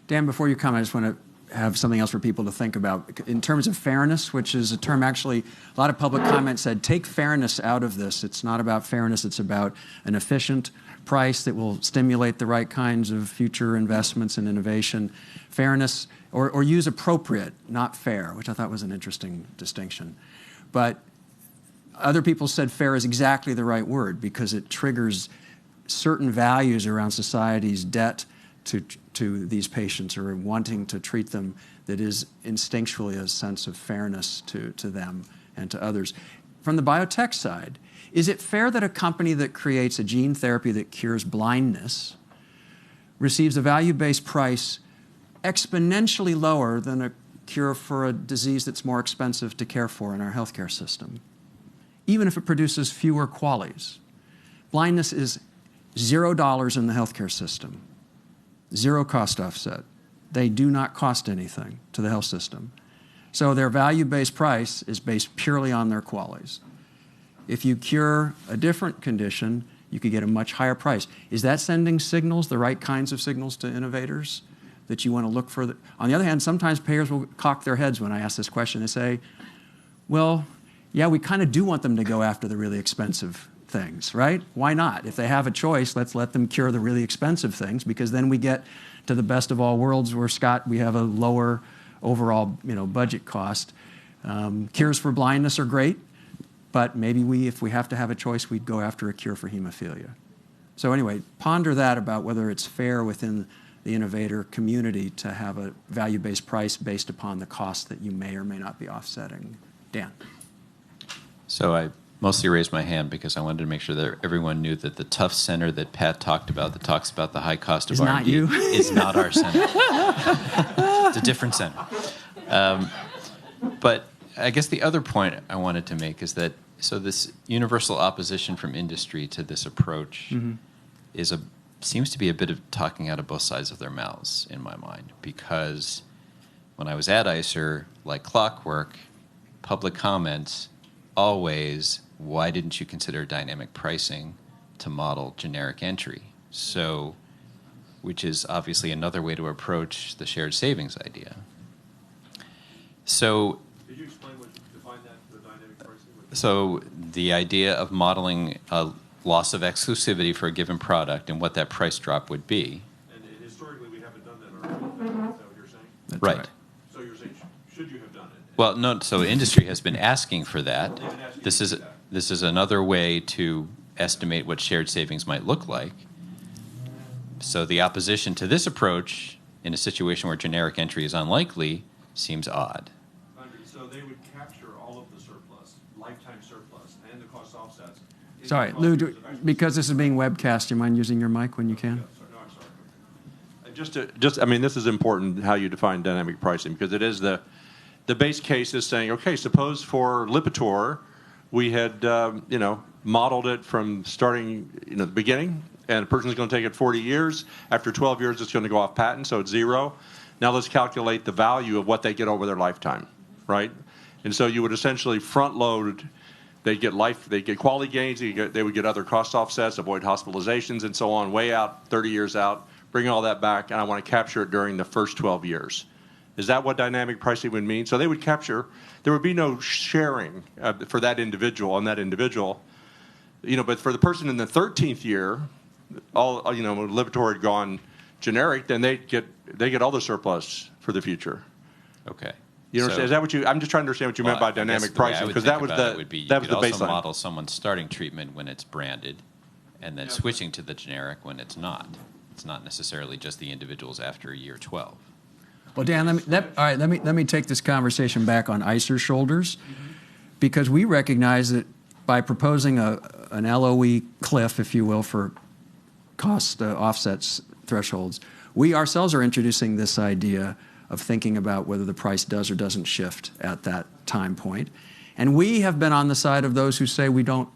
Speaker 1: Dan, before you comment, I just want to have something else for people to think about. In terms of fairness, which is a term actually, a lot of public comment said, take fairness out of this. It's not about fairness, it's about an efficient price that will stimulate the right kinds of future investments and innovation. Fairness, or use appropriate, not fair, which I thought was an interesting distinction. But other people said fair is exactly the right word because it triggers certain values around society's debt to these patients or wanting to treat them that is instinctually a sense of fairness to them and to others. From the biotech side, is it fair that a company that creates a gene therapy that cures blindness receives a value-based price exponentially lower than a cure for a disease that's more expensive to care for in our healthcare system, even if it produces fewer QALYs? Blindness is $0 in the healthcare system, zero cost offset. They do not cost anything to the health system. So their value-based price is based purely on their QALYs. If you cure a different condition, you could get a much higher price. Is that sending signals, the right kinds of signals to innovators that you want to look for? On the other hand, sometimes payers will cock their heads when I ask this question. They say, well, yeah, we kind of do want them to go after the really expensive things, right? Why not? If they have a choice, let's let them cure the really expensive things, because then we get to the best of all worlds where, Scott, we have a lower overall budget cost. Cures for blindness are great, but maybe if we have to have a choice, we'd go after a cure for hemophilia. So anyway, ponder that about whether it's fair within the innovator community to have a value-based price based upon the cost that you may or may not be offsetting. Dan.
Speaker 12: So I mostly raised my hand because I wanted to make sure that everyone knew that the tough center that Pat talked about, that talks about the high cost of R&D, is not our center. It's a different center. But I guess the other point I wanted to make is that this universal opposition from industry to this approach seems to be a bit of talking out of both sides of their mouths in my mind, because when I was at ICER, like clockwork, public comments always, why didn't you consider dynamic pricing to model generic entry? So, which is obviously another way to approach the shared savings idea. So,
Speaker 13: could you explain what you define that, the dynamic pricing?
Speaker 12: So the idea of modeling a loss of exclusivity for a given product and what that price drop would be.
Speaker 13: And historically, we haven't done that already. Is that what you're saying?
Speaker 1: That's
Speaker 12: right.
Speaker 13: So you're saying, should you have done it?
Speaker 12: Well, no. So industry has been asking for that. This is another way to estimate what shared savings might look like. So the opposition to this approach in a situation where generic entry is unlikely seems odd.
Speaker 13: So they would capture all of the surplus, lifetime surplus, and the cost offsets.
Speaker 1: Sorry, Lou, because this is being webcast, do you mind using your mic when you can?
Speaker 13: No, I'm sorry. This is important how you define dynamic pricing, because it is the base case is saying, okay, suppose for Lipitor, we had modeled it from starting the beginning, and a person's going to take it 40 years. After 12 years, it's going to go off patent, so it's zero. Now let's calculate the value of what they get over their lifetime, right? And so you would essentially front load. They get quality gains. They would get other cost offsets, avoid hospitalizations, and so on. Way out, 30 years out, bring all that back, and I want to capture it during the first 12 years. Is that what dynamic pricing would mean? So they would capture. There would be no sharing for that individual and that individual. But for the person in the 13th year, when Lipitor had gone generic, then they get all the surplus for the future.
Speaker 12: Okay.
Speaker 13: You understand? Is that what you? I'm just trying to understand what you meant by dynamic pricing, because that was the
Speaker 12: baseline. Also model
Speaker 13: baseline.
Speaker 12: someone starting treatment when it's branded, and then switching to the generic when it's not. It's not necessarily just the individuals after year 12.
Speaker 1: Well, Dan, let me take this conversation back on ICER's shoulders, because we recognize that by proposing an LOE cliff, if you will, for cost offsets thresholds, we ourselves are introducing this idea of thinking about whether the price does or doesn't shift at that time point. And we have been on the side of those who say we don't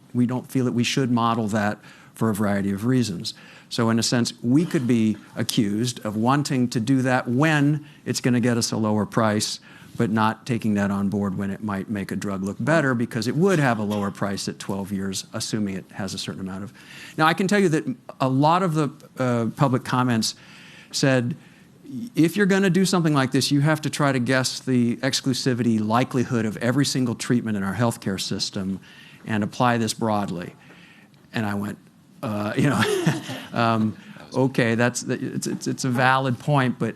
Speaker 1: feel that we should model that for a variety of reasons. So in a sense, we could be accused of wanting to do that when it's going to get us a lower price, but not taking that on board when it might make a drug look better, because it would have a lower price at 12 years, assuming it has a certain amount of. Now, I can tell you that a lot of the public comments said, if you're going to do something like this, you have to try to guess the exclusivity likelihood of every single treatment in our healthcare system and apply this broadly. And I went, okay, it's a valid point, but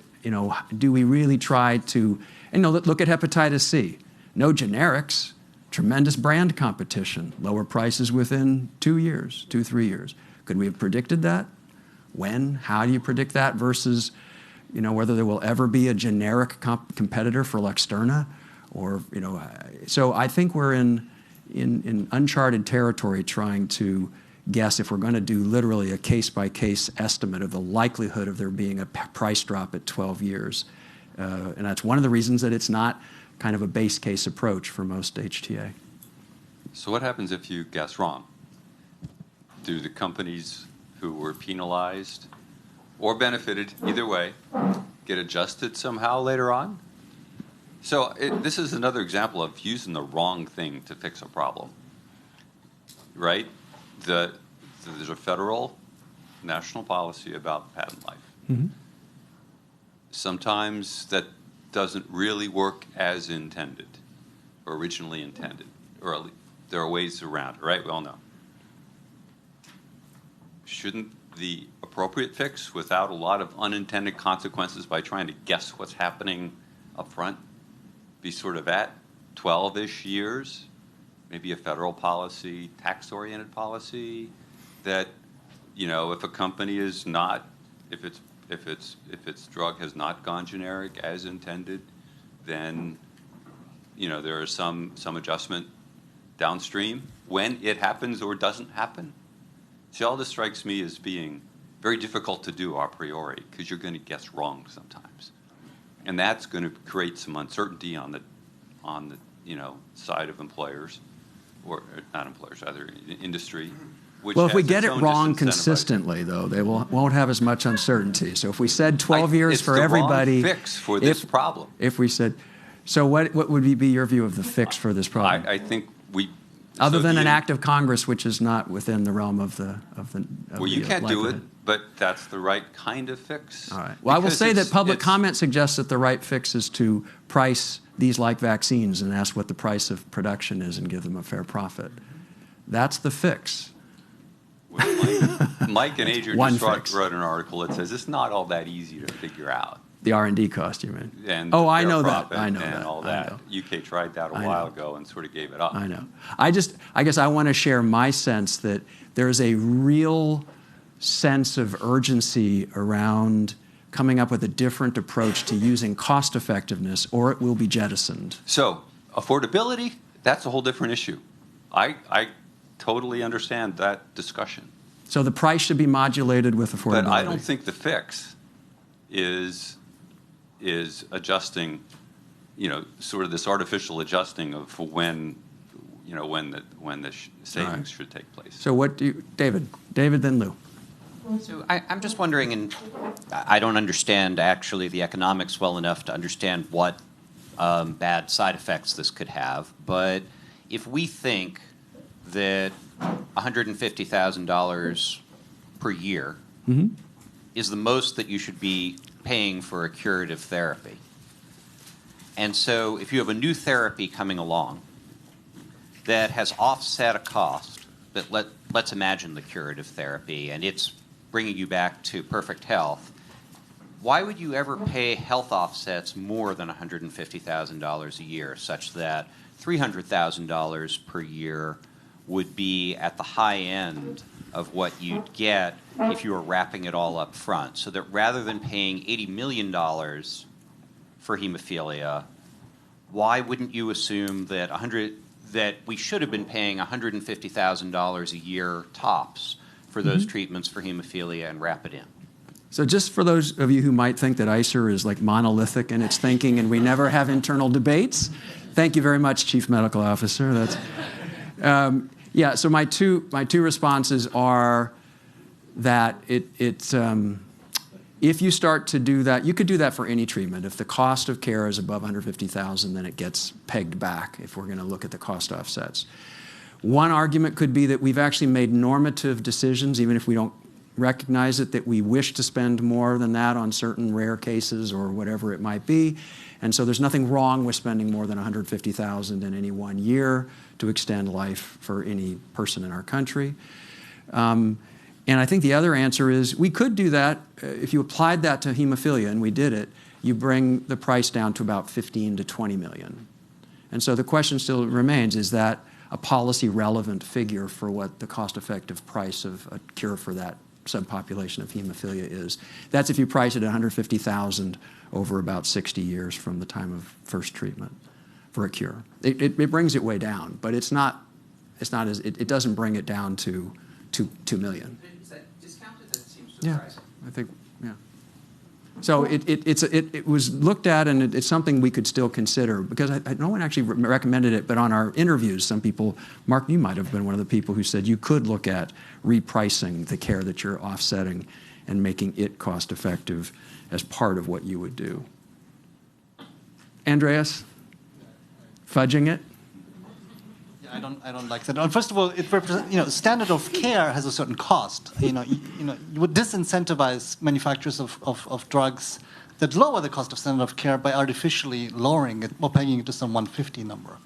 Speaker 1: do we really try to? Look at hepatitis C. No generics, tremendous brand competition, lower prices within 2 years, 3 years. Could we have predicted that? When? How do you predict that versus, whether there will ever be a generic competitor for Luxturna, or So I think we're in uncharted territory trying to guess if we're going to do literally a case-by-case estimate of the likelihood of there being a price drop at 12 years. And that's one of the reasons that it's not kind of a base case approach for most HTA.
Speaker 14: So what happens if you guess wrong? Do the companies who were penalized or benefited, either way, get adjusted somehow later on? So this is another example of using the wrong thing to fix a problem, right? There's a federal national policy about patent life.
Speaker 1: Mm-hmm.
Speaker 14: Sometimes that doesn't really work as intended or originally intended, or at least there are ways around it, right? We all know. Shouldn't the appropriate fix, without a lot of unintended consequences by trying to guess what's happening up front, be sort of at 12-ish years? Maybe a federal policy, tax-oriented policy, that if a company is not, if its drug has not gone generic as intended, then there is some adjustment downstream when it happens or doesn't happen. See, all this strikes me as being very difficult to do a priori, because you're going to guess wrong sometimes, and that's going to create some uncertainty on the side of employers, or not employers, rather industry.
Speaker 1: Well, if we get it wrong consistently, though, they won't have as much uncertainty. So if we said 12 years for everybody,
Speaker 14: it's the wrong fix for this problem.
Speaker 1: If we said, so what would be your view of the fix for this problem?
Speaker 14: I think
Speaker 1: other than an act of Congress, which is not within the realm of the.
Speaker 14: Well, you can't do it, but that's the right kind of fix.
Speaker 1: All right. Well, I will say that public comment suggests that the right fix is to price these like vaccines and ask what the price of production is and give them a fair profit. That's the fix.
Speaker 14: Well, Mike and Adrian just wrote an article that says it's not all that easy to figure out.
Speaker 1: The R&D cost, you mean?
Speaker 14: And
Speaker 1: I know that. I know
Speaker 14: and
Speaker 1: that.
Speaker 14: all that. UK tried that a while ago and sort of gave it up.
Speaker 1: I know. I guess I want to share my sense that there's a real sense of urgency around coming up with a different approach to using cost effectiveness, or it will be jettisoned.
Speaker 14: So affordability, that's a whole different issue. I totally understand that discussion.
Speaker 1: So the price should be modulated with affordability.
Speaker 14: But I don't think the fix is adjusting, sort of this artificial adjusting of when the savings should take place.
Speaker 1: So what do you, David, then Lou.
Speaker 15: So I'm just wondering, and I don't understand actually the economics well enough to understand what bad side effects this could have, but if we think that $150,000 per year is the most that you should be paying for a curative therapy. And so if you have a new therapy coming along that has offset a cost, but let's imagine the curative therapy and it's bringing you back to perfect health, why would you ever pay health offsets more than $150,000 a year, such that $300,000 per year would be at the high end of what you'd get if you were wrapping it all up front? So that rather than paying $80 million for hemophilia, why wouldn't you assume that we should have been paying $150,000 a year tops for those treatments for hemophilia and wrap it in?
Speaker 1: So just for those of you who might think that ICER is like monolithic in its thinking and we never have internal debates, thank you very much, Chief Medical Officer. That's so my two responses are that if you start to do that, you could do that for any treatment. If the cost of care is above $150,000, then it gets pegged back if we're going to look at the cost offsets. One argument could be that we've actually made normative decisions, even if we don't recognize it, that we wish to spend more than that on certain rare cases or whatever it might be. And so there's nothing wrong with spending more than $150,000 in any one year to extend life for any person in our country. And I think the other answer is we could do that. If you applied that to hemophilia, and we did it, you bring the price down to about 15 to 20 million. And so the question still remains, is that a policy-relevant figure for what the cost-effective price of a cure for that subpopulation of hemophilia is? That's if you price it at $150,000 over about 60 years from the time of first treatment for a cure. It brings it way down, but it doesn't bring it down to 2 million.
Speaker 16: Is that discounted? That seems
Speaker 1: Yeah,
Speaker 16: surprising.
Speaker 1: I think, yeah. So it was looked at, and it's something we could still consider, because no one actually recommended it, but on our interviews, some people, Mark, you might have been one of the people who said you could look at repricing the care that you're offsetting and making it cost effective as part of what you would do. Andreas, fudging it?
Speaker 17: I don't like that. First of all, it represents, standard of care has a certain cost. You would disincentivize manufacturers of drugs that lower the cost of standard of care by artificially lowering it or pegging it to some 150 number.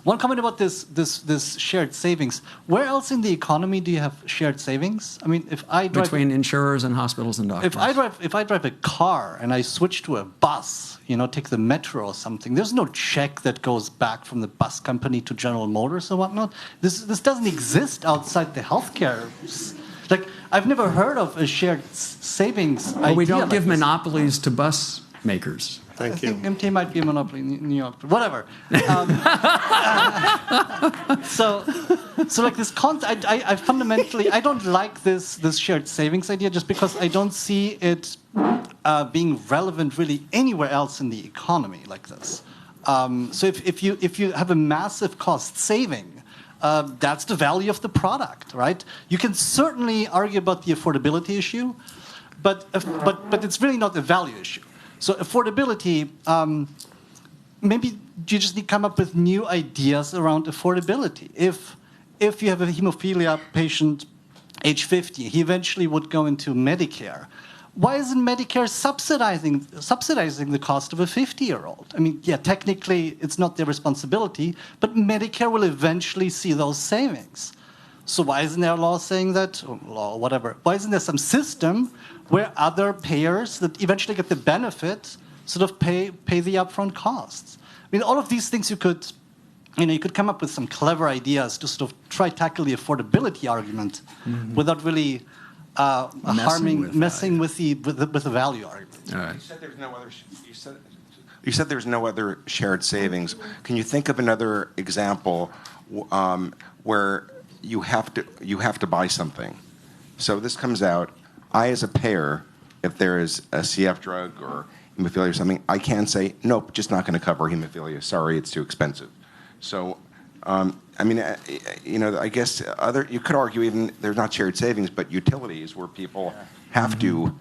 Speaker 17: One comment about this shared savings. Where else in the economy do you have shared savings? I mean, if I drive
Speaker 1: between insurers and hospitals and doctors.
Speaker 17: If I drive a car and I switch to a bus, take the metro or something, there's no check that goes back from the bus company to General Motors or whatnot. This doesn't exist outside the healthcare. Like, I've never heard of a shared savings idea.
Speaker 1: Well, we don't give monopolies to bus makers.
Speaker 3: Thank you.
Speaker 17: I think MT might be a monopoly in New York, but whatever. So like this concept, I fundamentally, I don't like this shared savings idea, just because I don't see it being relevant really anywhere else in the economy like this. So if you have a massive cost saving, that's the value of the product, right? You can certainly argue about the affordability issue, but it's really not a value issue. So affordability, maybe you just need to come up with new ideas around affordability. If you have a hemophilia patient, age 50, he eventually would go into Medicare. Why isn't Medicare subsidizing the cost of a 50-year-old? I mean, yeah, technically it's not their responsibility, but Medicare will eventually see those savings. So why isn't there a law saying that, or law or whatever? Why isn't there some system where other payers that eventually get the benefit sort of pay the upfront costs? I mean, all of these things you could come up with some clever ideas to sort of try tackle the affordability argument without really messing with the value argument.
Speaker 1: All right.
Speaker 11: You said there's no other shared savings. Can you think of another example where you have to buy something? So this comes out. I, as a payer, if there is a CF drug or hemophilia or something, I can say, nope, just not going to cover hemophilia. Sorry, it's too expensive. So, I guess you could argue even there's not shared savings, but utilities where people have to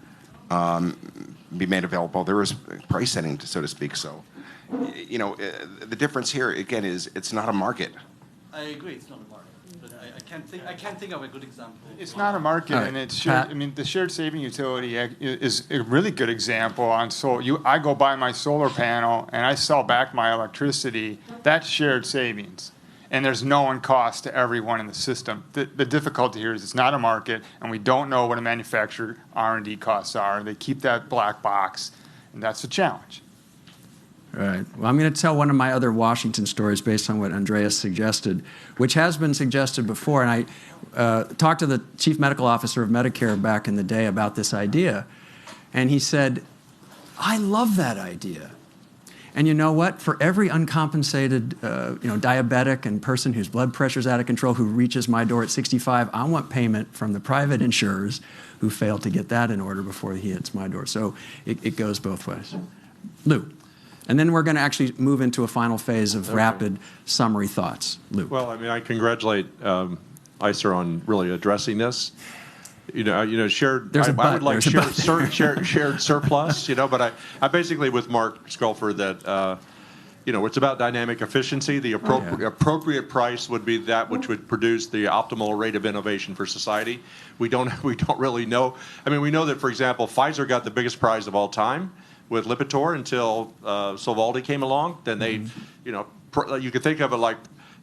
Speaker 11: be made available. There is price setting, so to speak. So, the difference here again is it's not a market.
Speaker 17: I agree, it's not a market. But I can't think of a good example.
Speaker 9: It's not a market, and it's shared. I mean, the shared saving utility is a really good example on solar. I go buy my solar panel and I sell back my electricity. That's shared savings, and there's no one cost to everyone in the system. The difficulty here is it's not a market, and we don't know what a manufacturer R&D costs are. They keep that black box, and that's the challenge.
Speaker 1: Right. Well, I'm going to tell one of my other Washington stories based on what Andreas suggested, which has been suggested before. And I talked to the chief medical officer of Medicare back in the day about this idea. And he said, I love that idea. And you know what? For every uncompensated diabetic and person whose blood pressure is out of control who reaches my door at 65, I want payment from the private insurers who failed to get that in order before he hits my door. So it goes both ways. Lou. And then we're going to actually move into a final phase of rapid summary thoughts. Lou.
Speaker 13: Well, I mean, I congratulate ICER on really addressing this. Shared. I would like shared surplus. But I basically with Mark Sculfer that it's about dynamic efficiency. The appropriate price would be that which would produce the optimal rate of innovation for society. We don't really know. I mean, we know that, for example, Pfizer got the biggest prize of all time with Lipitor until Sovaldi came along. Then they, you could think of it like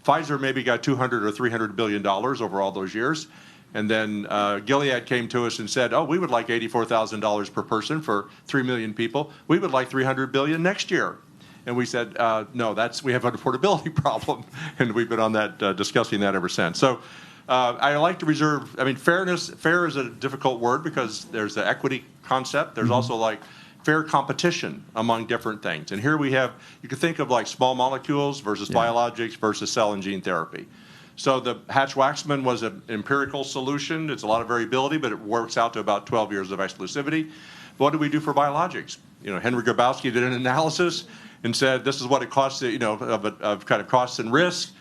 Speaker 13: Pfizer maybe got $200 or $300 billion over all those years. And then Gilead came to us and said, oh, we would like $84,000 per person for 3 million people. We would like $300 billion next year. And we said, no, we have an affordability problem. And we've been on that, discussing that ever since. So I like to reserve, fair is a difficult word because there's the equity concept. There's also like fair competition among different things. And here we have, you can think of like small molecules versus biologics versus cell and gene therapy. So the Hatch-Waxman was an empirical solution. It's a lot of variability, but it works out to about 12 years of exclusivity. But what do we do for biologics? Henry Grabowski did an analysis and said this is what it costs, of kind of costs and risk.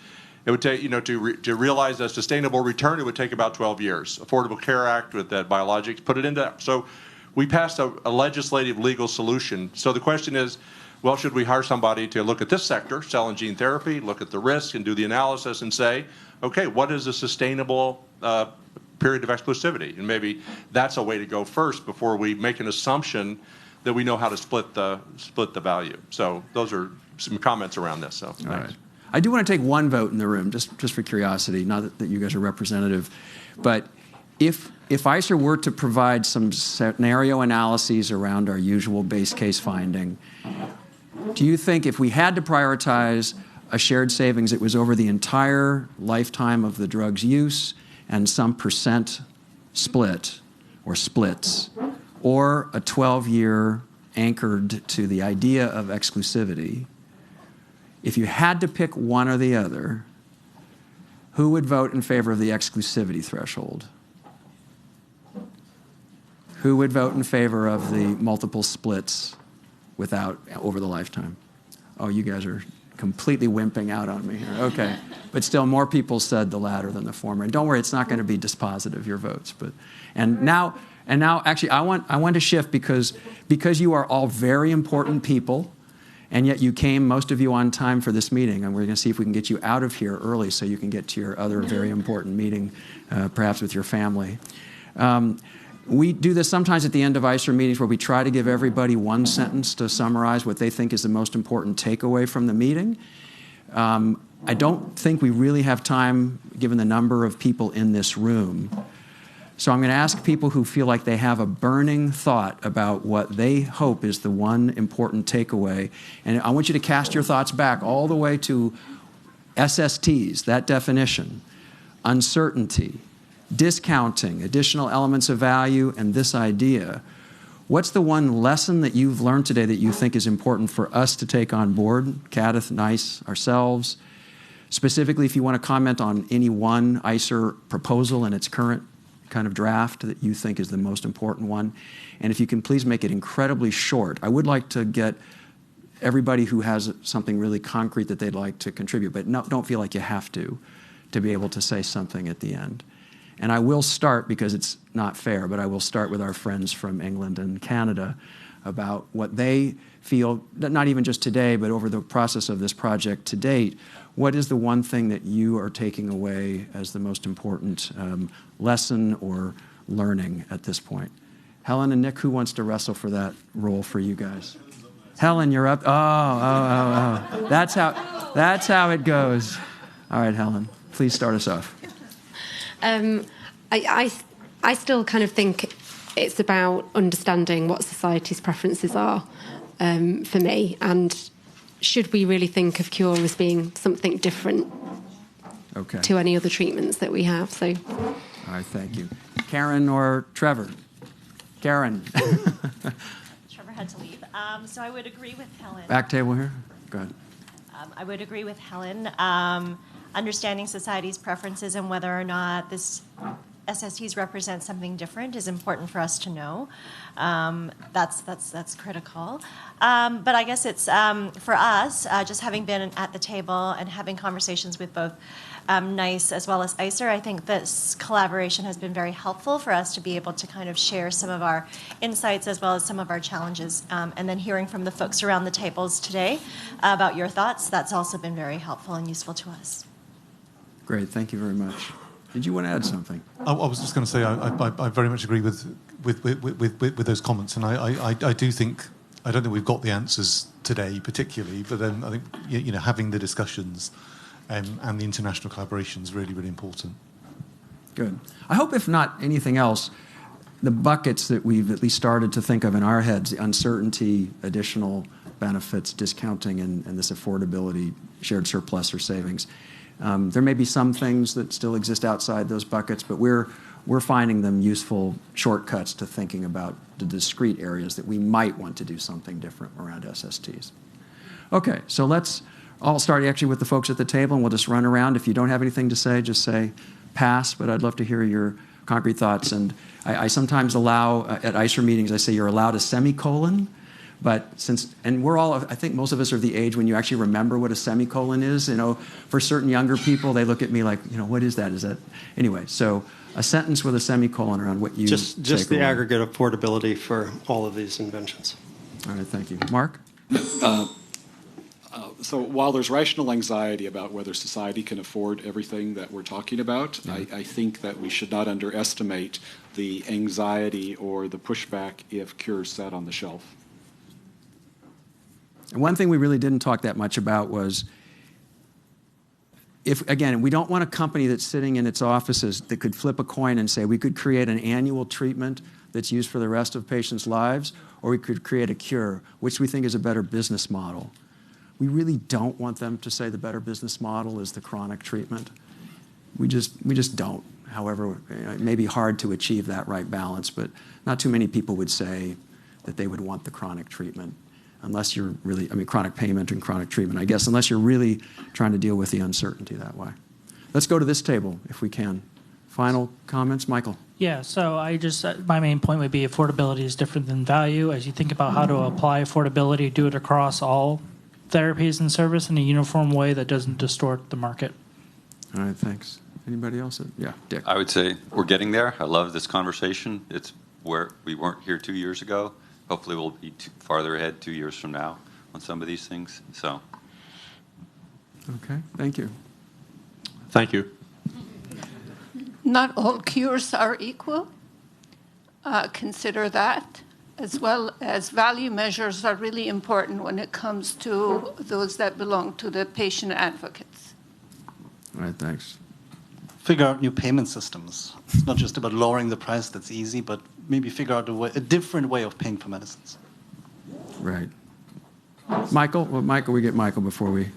Speaker 13: It would take, to realize a sustainable return, it would take about 12 years. Affordable Care Act with that biologics put it into that. So we passed a legislative legal solution. So the question is, well, should we hire somebody to look at this sector, cell and gene therapy, look at the risk and do the analysis and say, okay, what is a sustainable period of exclusivity? And maybe that's a way to go first before we make an assumption that we know how to split the value. So those are some comments around this. So
Speaker 1: all right. I do want to take one vote in the room, just for curiosity, not that you guys are representative, but if ICER were to provide some scenario analyses around our usual base case finding, do you think if we had to prioritize a shared savings, it was over the entire lifetime of the drug's use and some percent split or splits, or a 12-year anchored to the idea of exclusivity, if you had to pick one or the other, who would vote in favor of the exclusivity threshold? Who would vote in favor of the multiple splits over the lifetime? Oh, you guys are completely wimping out on me here. Okay. But still, more people said the latter than the former. And don't worry, it's not going to be dispositive, your votes. And now, actually, I want to shift because you are all very important people, and yet you came, most of you, on time for this meeting, and we're going to see if we can get you out of here early so you can get to your other very important meeting, perhaps with your family. We do this sometimes at the end of ICER meetings where we try to give everybody one sentence to summarize what they think is the most important takeaway from the meeting. I don't think we really have time, given the number of people in this room. So I'm going to ask people who feel like they have a burning thought about what they hope is the one important takeaway. And I want you to cast your thoughts back all the way to SSTs, that definition, uncertainty, discounting, additional elements of value, and this idea. What's the one lesson that you've learned today that you think is important for us to take on board, Cadith, NICE, ourselves? Specifically, if you want to comment on any one ICER proposal in its current kind of draft that you think is the most important one. And if you can please make it incredibly short. I would like to get everybody who has something really concrete that they'd like to contribute, but no, don't feel like you have to be able to say something at the end. And I will start, because it's not fair, but I will start with our friends from England and Canada about what they feel, not even just today, but over the process of this project to date. What is the one thing that you are taking away as the most important lesson or learning at this point? Helen and Nick, who wants to wrestle for that role for you guys? Helen, you're up. Oh. That's how it goes. All right, Helen, please start us off.
Speaker 2: I still kind of think it's about understanding what society's preferences are for me, and should we really think of cure as being something different to any other treatments that we have? So,
Speaker 1: all right, thank you. Karen or Trevor? Karen.
Speaker 18: Trevor had to leave. So I would agree with Helen.
Speaker 1: Back table here. Go ahead.
Speaker 18: I would agree with Helen. Understanding society's preferences and whether or not this SSTs represent something different is important for us to know. That's critical. But I guess it's for us, just having been at the table and having conversations with both NICE as well as ICER, I think this collaboration has been very helpful for us to be able to kind of share some of our insights as well as some of our challenges. And then hearing from the folks around the tables today about your thoughts, that's also been very helpful and useful to us.
Speaker 1: Great, thank you very much. Did you want to add something?
Speaker 19: I was just going to say I very much agree with those comments, and I do think I don't think we've got the answers today particularly, but then I think having the discussions and the international collaboration is really, really important.
Speaker 1: Good. I hope, if not anything else, the buckets that we've at least started to think of in our heads, the uncertainty, additional benefits, discounting, and this affordability, shared surplus or savings. There may be some things that still exist outside those buckets, but we're finding them useful shortcuts to thinking about the discrete areas that we might want to do something different around SSTs. Okay, so let's all start actually with the folks at the table, and we'll just run around. If you don't have anything to say, just say pass, but I'd love to hear your concrete thoughts. And I sometimes allow, at ICER meetings, I say you're allowed a semicolon, but and we're all, I think most of us are the age when you actually remember what a semicolon is. For certain younger people, they look at me like, what is that? Is that, anyway, so a sentence with a semicolon around what you
Speaker 3: Just the aggregate affordability for all of these inventions.
Speaker 1: All right, thank you. Mark?
Speaker 4: So while there's rational anxiety about whether society can afford everything that we're talking about, I think that we should not underestimate the anxiety or the pushback if cures sat on the shelf.
Speaker 1: And one thing we really didn't talk that much about was, again, we don't want a company that's sitting in its offices that could flip a coin and say we could create an annual treatment that's used for the rest of patients' lives, or we could create a cure, which we think is a better business model. We really don't want them to say the better business model is the chronic treatment. We just don't. However, it may be hard to achieve that right balance, but not too many people would say that they would want the chronic treatment unless you're really, chronic payment and chronic treatment, I guess, unless you're really trying to deal with the uncertainty that way. Let's go to this table if we can. Final comments, Michael?
Speaker 5: Yeah, so my main point would be affordability is different than value. As you think about how to apply affordability, do it across all therapies and service in a uniform way that doesn't distort the market.
Speaker 1: All right, thanks. Anybody else? Yeah, Dick.
Speaker 14: I would say we're getting there. I love this conversation. It's where we weren't here 2 years ago. Hopefully we'll be farther ahead 2 years from now on some of these things. So.
Speaker 1: Okay, thank you.
Speaker 13: Thank you.
Speaker 20: Not all cures are equal. Consider that, as well as value measures are really important when it comes to those that belong to the patient advocates.
Speaker 1: All right, thanks.
Speaker 17: Figure out new payment systems. It's not just about lowering the price, that's easy, but maybe figure out a different way of paying for medicines.
Speaker 1: Right. Michael? Well, we get Michael before we...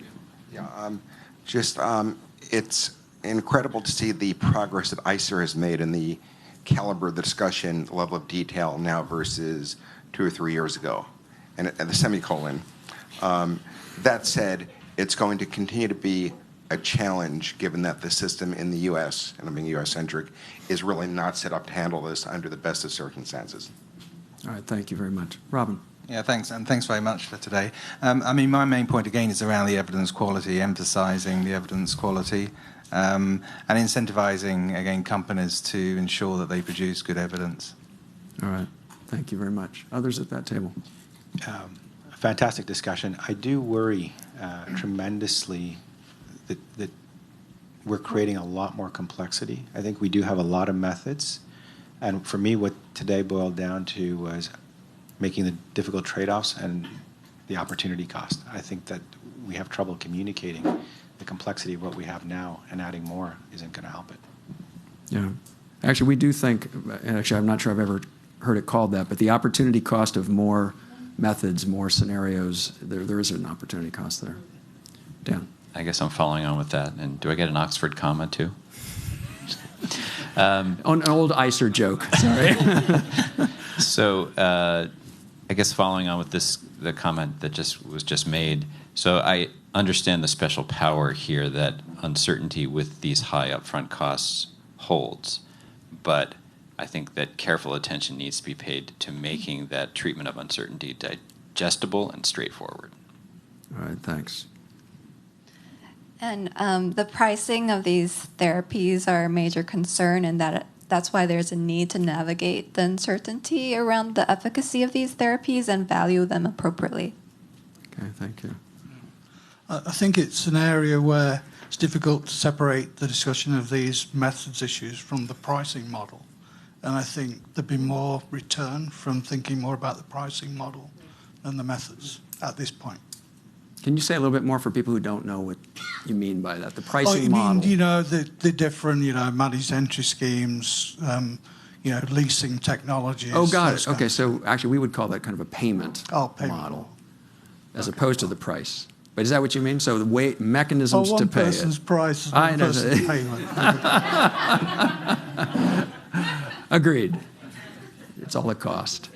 Speaker 11: Yeah, it's incredible to see the progress that ICER has made in the caliber of the discussion, level of detail now versus 2 or 3 years ago, and the semicolon. That said, it's going to continue to be a challenge given that the system in the U.S., and I'm being U.S.-centric, is really not set up to handle this under the best of circumstances.
Speaker 1: All right, thank you very much. Robin?
Speaker 21: Yeah, thanks, and thanks very much for today. My main point, again, is around the evidence quality, emphasising the evidence quality, and incentivising, again, companies to ensure that they produce good evidence.
Speaker 1: All right. Thank you very much. Others at that table?
Speaker 22: Fantastic discussion. I do worry tremendously that we're creating a lot more complexity. I think we do have a lot of methods. And for me, what today boiled down to was making the difficult trade-offs and the opportunity cost. I think that we have trouble communicating the complexity of what we have now, and adding more isn't going to help it.
Speaker 1: Yeah. Actually, we do think, and actually I'm not sure I've ever heard it called that, but the opportunity cost of more methods, more scenarios, there is an opportunity cost there. Dan?
Speaker 12: I guess I'm following on with that. And do I get an Oxford comma too?
Speaker 1: An old ICER joke, sorry.
Speaker 12: So I guess following on with the comment that was just made, so I understand the special power here that uncertainty with these high upfront costs holds. but I think that careful attention needs to be paid to making that treatment of uncertainty digestible and straightforward.
Speaker 1: All right, thanks.
Speaker 6: And the pricing of these therapies are a major concern, and that's why there's a need to navigate the uncertainty around the efficacy of these therapies and value them appropriately.
Speaker 1: Okay, thank you.
Speaker 7: I think it's an area where it's difficult to separate the discussion of these methods issues from the pricing model. And I think there'd be more return from thinking more about the pricing model than the methods at this point.
Speaker 1: Can you say a little bit more for people who don't know what you mean by that? The pricing
Speaker 7: I
Speaker 1: model.
Speaker 7: mean, you know, the different, you know, managed entry schemes, you know, leasing technologies.
Speaker 1: Oh, got it. Okay, so actually we would call that kind of a payment model as opposed to the price. But is that what you mean? So the way mechanisms to pay it.
Speaker 7: One person's price,
Speaker 1: I
Speaker 7: one
Speaker 1: know.
Speaker 7: person's payment.
Speaker 1: Agreed. It's all a cost.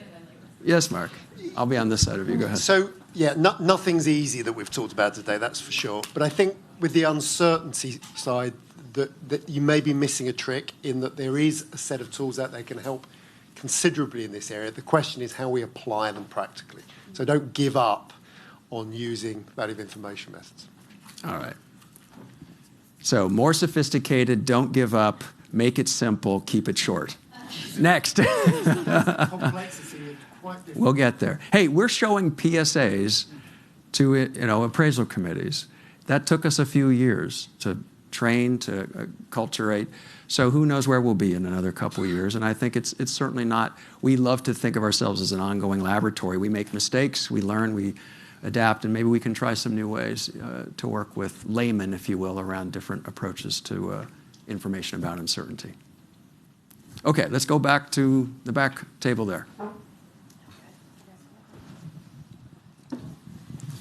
Speaker 1: Yes, Mark. I'll be on this side of you. Go ahead.
Speaker 23: So, yeah, nothing's easy that we've talked about today, that's for sure. But I think with the uncertainty side, that you may be missing a trick in that there is a set of tools out there that can help considerably in this area. The question is how we apply them practically. So don't give up on using value of information methods.
Speaker 1: All right. So more sophisticated, don't give up, make it simple, keep it short. Next. We'll get there. Hey, we're showing PSAs to appraisal committees. That took us a few years to train, to acculturate. So who knows where we'll be in another couple of years. And I think it's certainly not, we love to think of ourselves as an ongoing laboratory. We make mistakes, we learn, we adapt, and maybe we can try some new ways to work with laymen, if you will, around different approaches to information about uncertainty. Okay, let's go back to the back table there.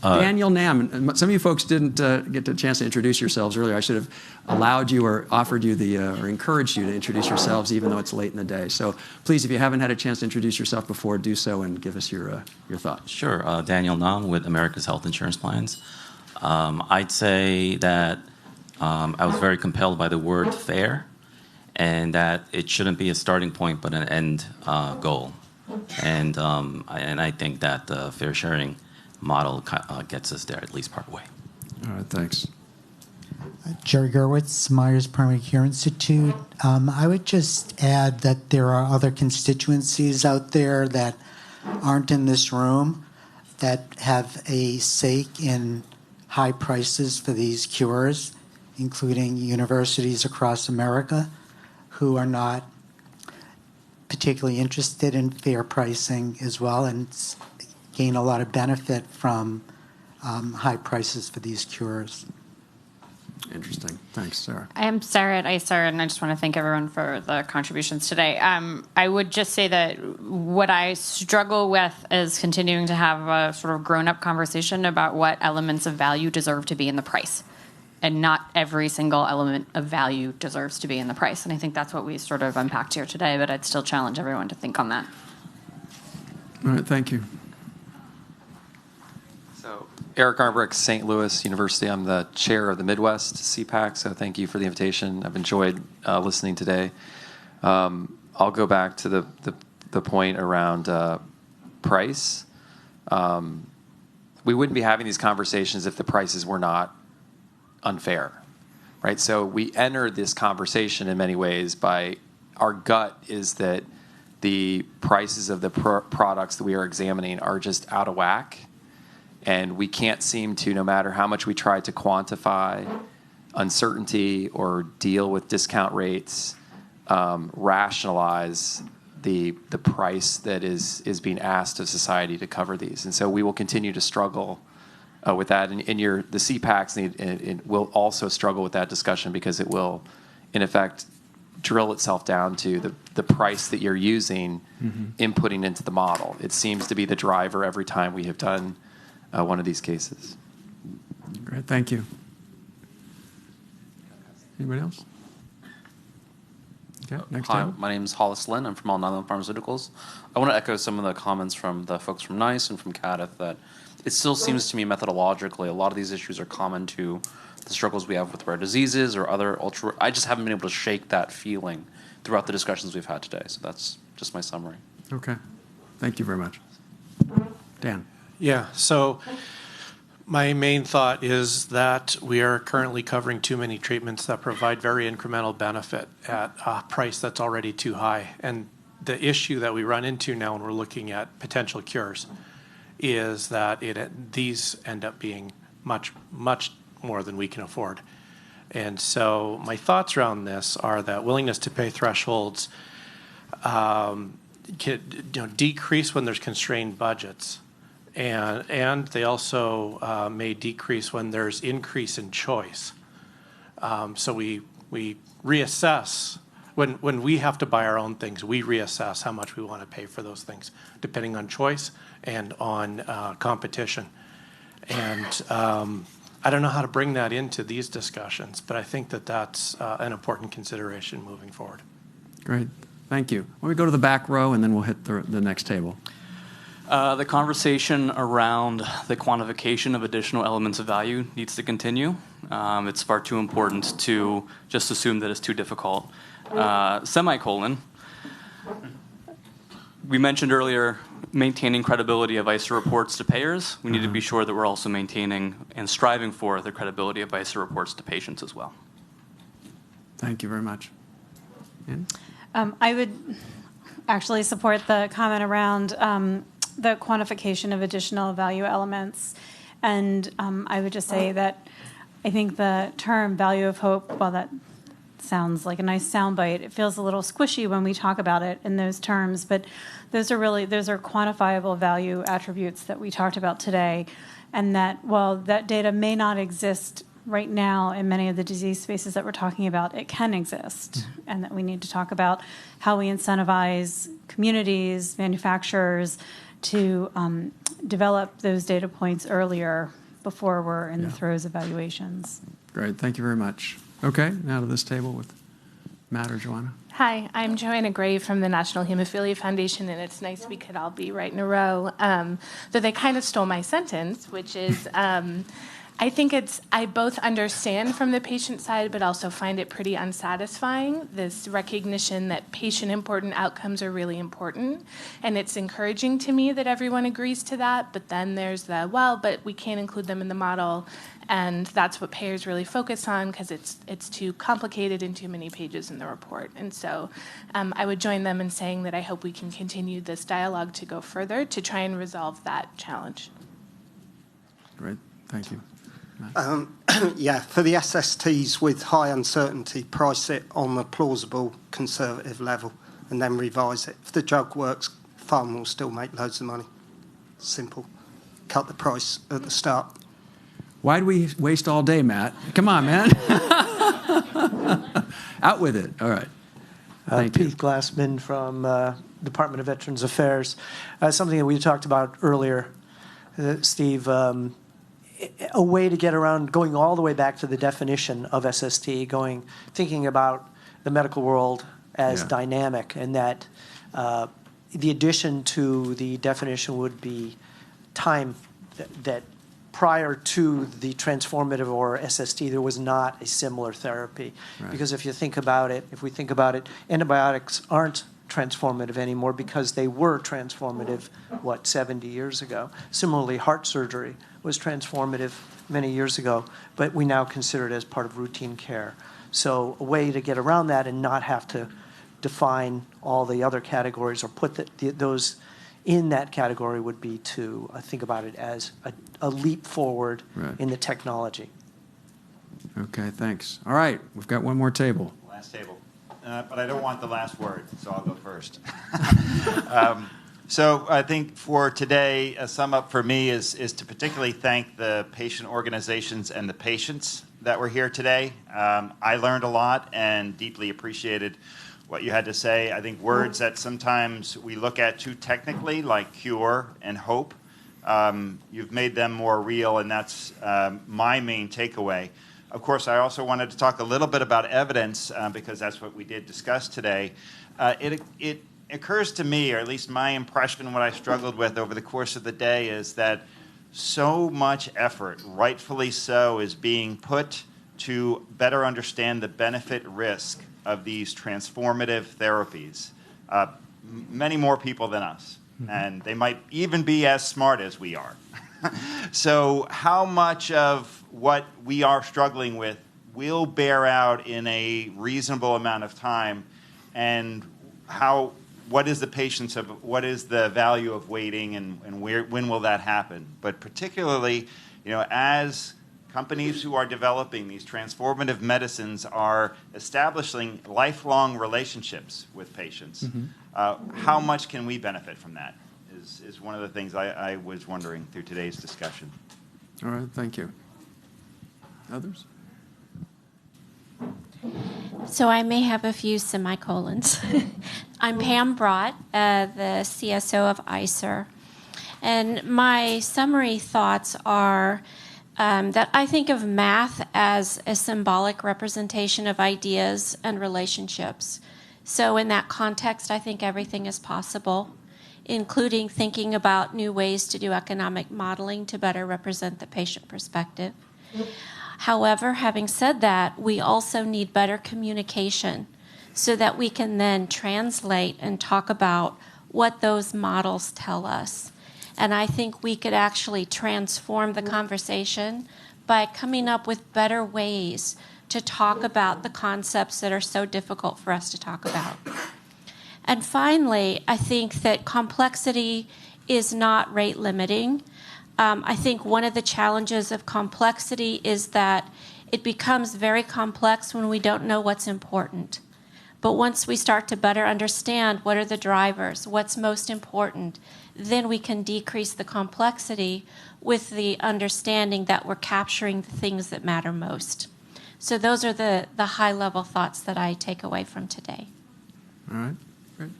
Speaker 1: Daniel Nam. Some of you folks didn't get a chance to introduce yourselves earlier. I should have allowed you or offered you or encouraged you to introduce yourselves, even though it's late in the day. So please, if you haven't had a chance to introduce yourself before, do so and give us your thoughts.
Speaker 24: Sure. Daniel Nam with America's Health Insurance Plans. I'd say that I was very compelled by the word fair, and that it shouldn't be a starting point but an end goal. And I think that the fair sharing model gets us there, at least part way.
Speaker 1: All right, thanks.
Speaker 25: Jerry Gerwitz, Myers Primary Care Institute. I would just add that there are other constituencies out there that aren't in this room that have a stake in high prices for these cures, including universities across America who are not particularly interested in fair pricing as well and gain a lot of benefit from high prices for these cures.
Speaker 1: Interesting. Thanks, Sarah.
Speaker 26: I am Sarah at ICER, and I just want to thank everyone for the contributions today. I would just say that what I struggle with is continuing to have a sort of grown-up conversation about what elements of value deserve to be in the price. And not every single element of value deserves to be in the price. And I think that's what we sort of unpacked here today, but I'd still challenge everyone to think on that.
Speaker 1: All right, thank you.
Speaker 27: So, Eric Arbrick, St. Louis University. I'm the chair of the Midwest CPAC, so thank you for the invitation. I've enjoyed listening today. I'll go back to the point around price. We wouldn't be having these conversations if the prices were not unfair, right? So we enter this conversation in many ways by our gut is that the prices of the products that we are examining are just out of whack, and we can't seem to, no matter how much we try to quantify uncertainty or deal with discount rates, rationalize the price that is being asked of society to cover these. And so we will continue to struggle with that, and the CPACs will also struggle with that discussion because it will, in effect, drill itself down to the price that you're using, inputting into the model. It seems to be the driver every time we have done one of these cases.
Speaker 1: Great, thank you. Anybody else? Okay, next
Speaker 28: Hi,
Speaker 1: table.
Speaker 28: my name is Hollis Lynn. I'm from Alnylam Pharmaceuticals. I want to echo some of the comments from the folks from NICE and from CADIF that it still seems to me methodologically a lot of these issues are common to the struggles we have with rare diseases or other I just haven't been able to shake that feeling throughout the discussions we've had today. So that's just my summary.
Speaker 1: Okay. Thank you very much. Dan.
Speaker 2: Yeah, so my main thought is that we are currently covering too many treatments that provide very incremental benefit at a price that's already too high. And the issue that we run into now when we're looking at potential cures is that these end up being much, much more than we can afford. And so my thoughts around this are that willingness to pay thresholds can, decrease when there's constrained budgets. And they also may decrease when there's increase in choice. So we reassess. When we have to buy our own things, we reassess how much we want to pay for those things, depending on choice and on competition. And I don't know how to bring that into these discussions, but I think that that's an important consideration moving forward.
Speaker 1: Great. Thank you. Why don't we go to the back row, and then we'll hit the next table.
Speaker 8: The conversation around the quantification of additional elements of value needs to continue. It's far too important to just assume that it's too difficult. Semicolon. We mentioned earlier maintaining credibility of ICER reports to payers. We need to be sure that we're also maintaining and striving for the credibility of ICER reports to patients as well.
Speaker 1: Thank you very much.
Speaker 9: I would actually support the comment around the quantification of additional value elements. And I would just say that I think the term value of hope, while that sounds like a nice soundbite, it feels a little squishy when we talk about it in those terms. But those are quantifiable value attributes that we talked about today. And that while that data may not exist right now in many of the disease spaces that we're talking about, it can exist. And that we need to talk about how we incentivize communities, manufacturers, to develop those data points earlier before we're in the throes of evaluations.
Speaker 1: Great. Thank you very much. Okay, now to this table with Matt or Joanna.
Speaker 10: Hi, I'm Joanna Gray from the National Hemophilia Foundation, and it's nice we could all be right in a row. Though they kind of stole my sentence, which is I think I both understand from the patient side, but also find it pretty unsatisfying, this recognition that patient-important outcomes are really important. And it's encouraging to me that everyone agrees to that, but then there's but we can't include them in the model. And that's what payers really focus on because it's too complicated and too many pages in the report. And so I would join them in saying that I hope we can continue this dialogue to go further to try and resolve that challenge.
Speaker 1: Great. Thank you.
Speaker 23: Yeah, for the SSTs with high uncertainty, price it on a plausible conservative level and then revise it. If the drug works, pharma will still make loads of money. Simple. Cut the price at the start.
Speaker 1: Why do we waste all day, Matt? Come on, man. Out with it. All right. Thank you.
Speaker 15: Pete Glassman from Department of Veterans Affairs. Something that we talked about earlier, Steve, a way to get around going all the way back to the definition of SST, thinking about the medical world as dynamic, and that the addition to the definition would be time that prior to the transformative or SST, there was not a similar therapy. Right. Because if we think about it, antibiotics aren't transformative anymore because they were transformative, 70 years ago. Similarly, heart surgery was transformative many years ago, but we now consider it as part of routine care. So a way to get around that and not have to define all the other categories or put those in that category would be to think about it as a leap forward in the technology.
Speaker 1: Okay, thanks. All right, we've got one more table.
Speaker 16: Last table. But I don't want the last word, so I'll go first. So I think for today, a sum up for me is to particularly thank the patient organizations and the patients that were here today. I learned a lot and deeply appreciated what you had to say. I think words that sometimes we look at too technically, like cure and hope, you've made them more real, and that's my main takeaway. Of course, I also wanted to talk a little bit about evidence because that's what we did discuss today. It occurs to me, or at least my impression, what I struggled with over the course of the day is that so much effort, rightfully so, is being put to better understand the benefit risk of these transformative therapies, many more people than us. And they might even be as smart as we are. So how much of what we are struggling with will bear out in a reasonable amount of time, and what is the value of waiting, and when will that happen? But particularly, as companies who are developing these transformative medicines are establishing lifelong relationships with patients, how much can we benefit from that is one of the things I was wondering through today's discussion.
Speaker 1: All right, thank you. Others?
Speaker 3: So I may have a few semicolons. I'm Pam Brott, the CSO of ICER. And my summary thoughts are that I think of math as a symbolic representation of ideas and relationships. So in that context, I think everything is possible, including thinking about new ways to do economic modeling to better represent the patient perspective. However, having said that, we also need better communication so that we can then translate and talk about what those models tell us. And I think we could actually transform the conversation by coming up with better ways to talk about the concepts that are so difficult for us to talk about. And finally, I think that complexity is not rate limiting. I think one of the challenges of complexity is that it becomes very complex when we don't know what's important. But once we start to better understand what are the drivers, what's most important, then we can decrease the complexity with the understanding that we're capturing the things that matter most. So those are the high-level thoughts that I take away from today.
Speaker 1: All right, great.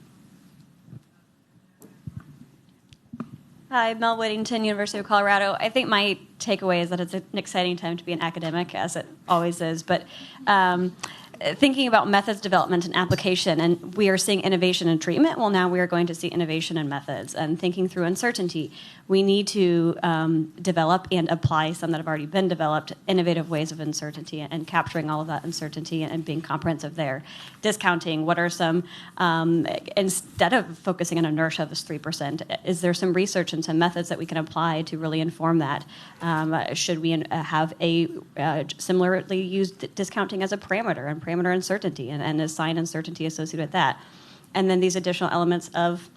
Speaker 4: Hi, Mel Whittington, University of Colorado. I think my takeaway is that it's an exciting time to be an academic, as it always is. But thinking about methods development and application, and we are seeing innovation in treatment, well, now we are going to see innovation in methods. And thinking through uncertainty, we need to develop and apply some that have already been developed, innovative ways of uncertainty, and capturing all of that uncertainty and being comprehensive there. Discounting, what are some, instead of focusing on inertia of this 3%, is there some research and some methods that we can apply to really inform that? Should we have a similarly used discounting as a parameter and parameter uncertainty and assign uncertainty associated with that? And then these additional elements of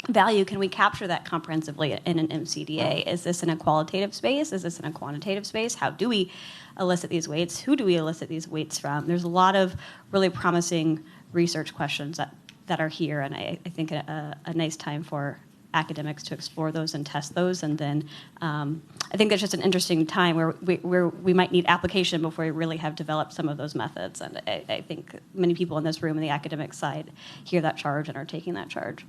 Speaker 4: value, can we capture that comprehensively in an MCDA? Is this in a qualitative space? Is this in a quantitative space? How do we elicit these weights? Who do we elicit these weights from? There's a lot of really promising research questions that are here, and I think a nice time for academics to explore those and test those. And then I think that's just an interesting time where we might need application before we really have developed some of those methods. And I think many people in this room on the academic side hear that charge and are taking that charge.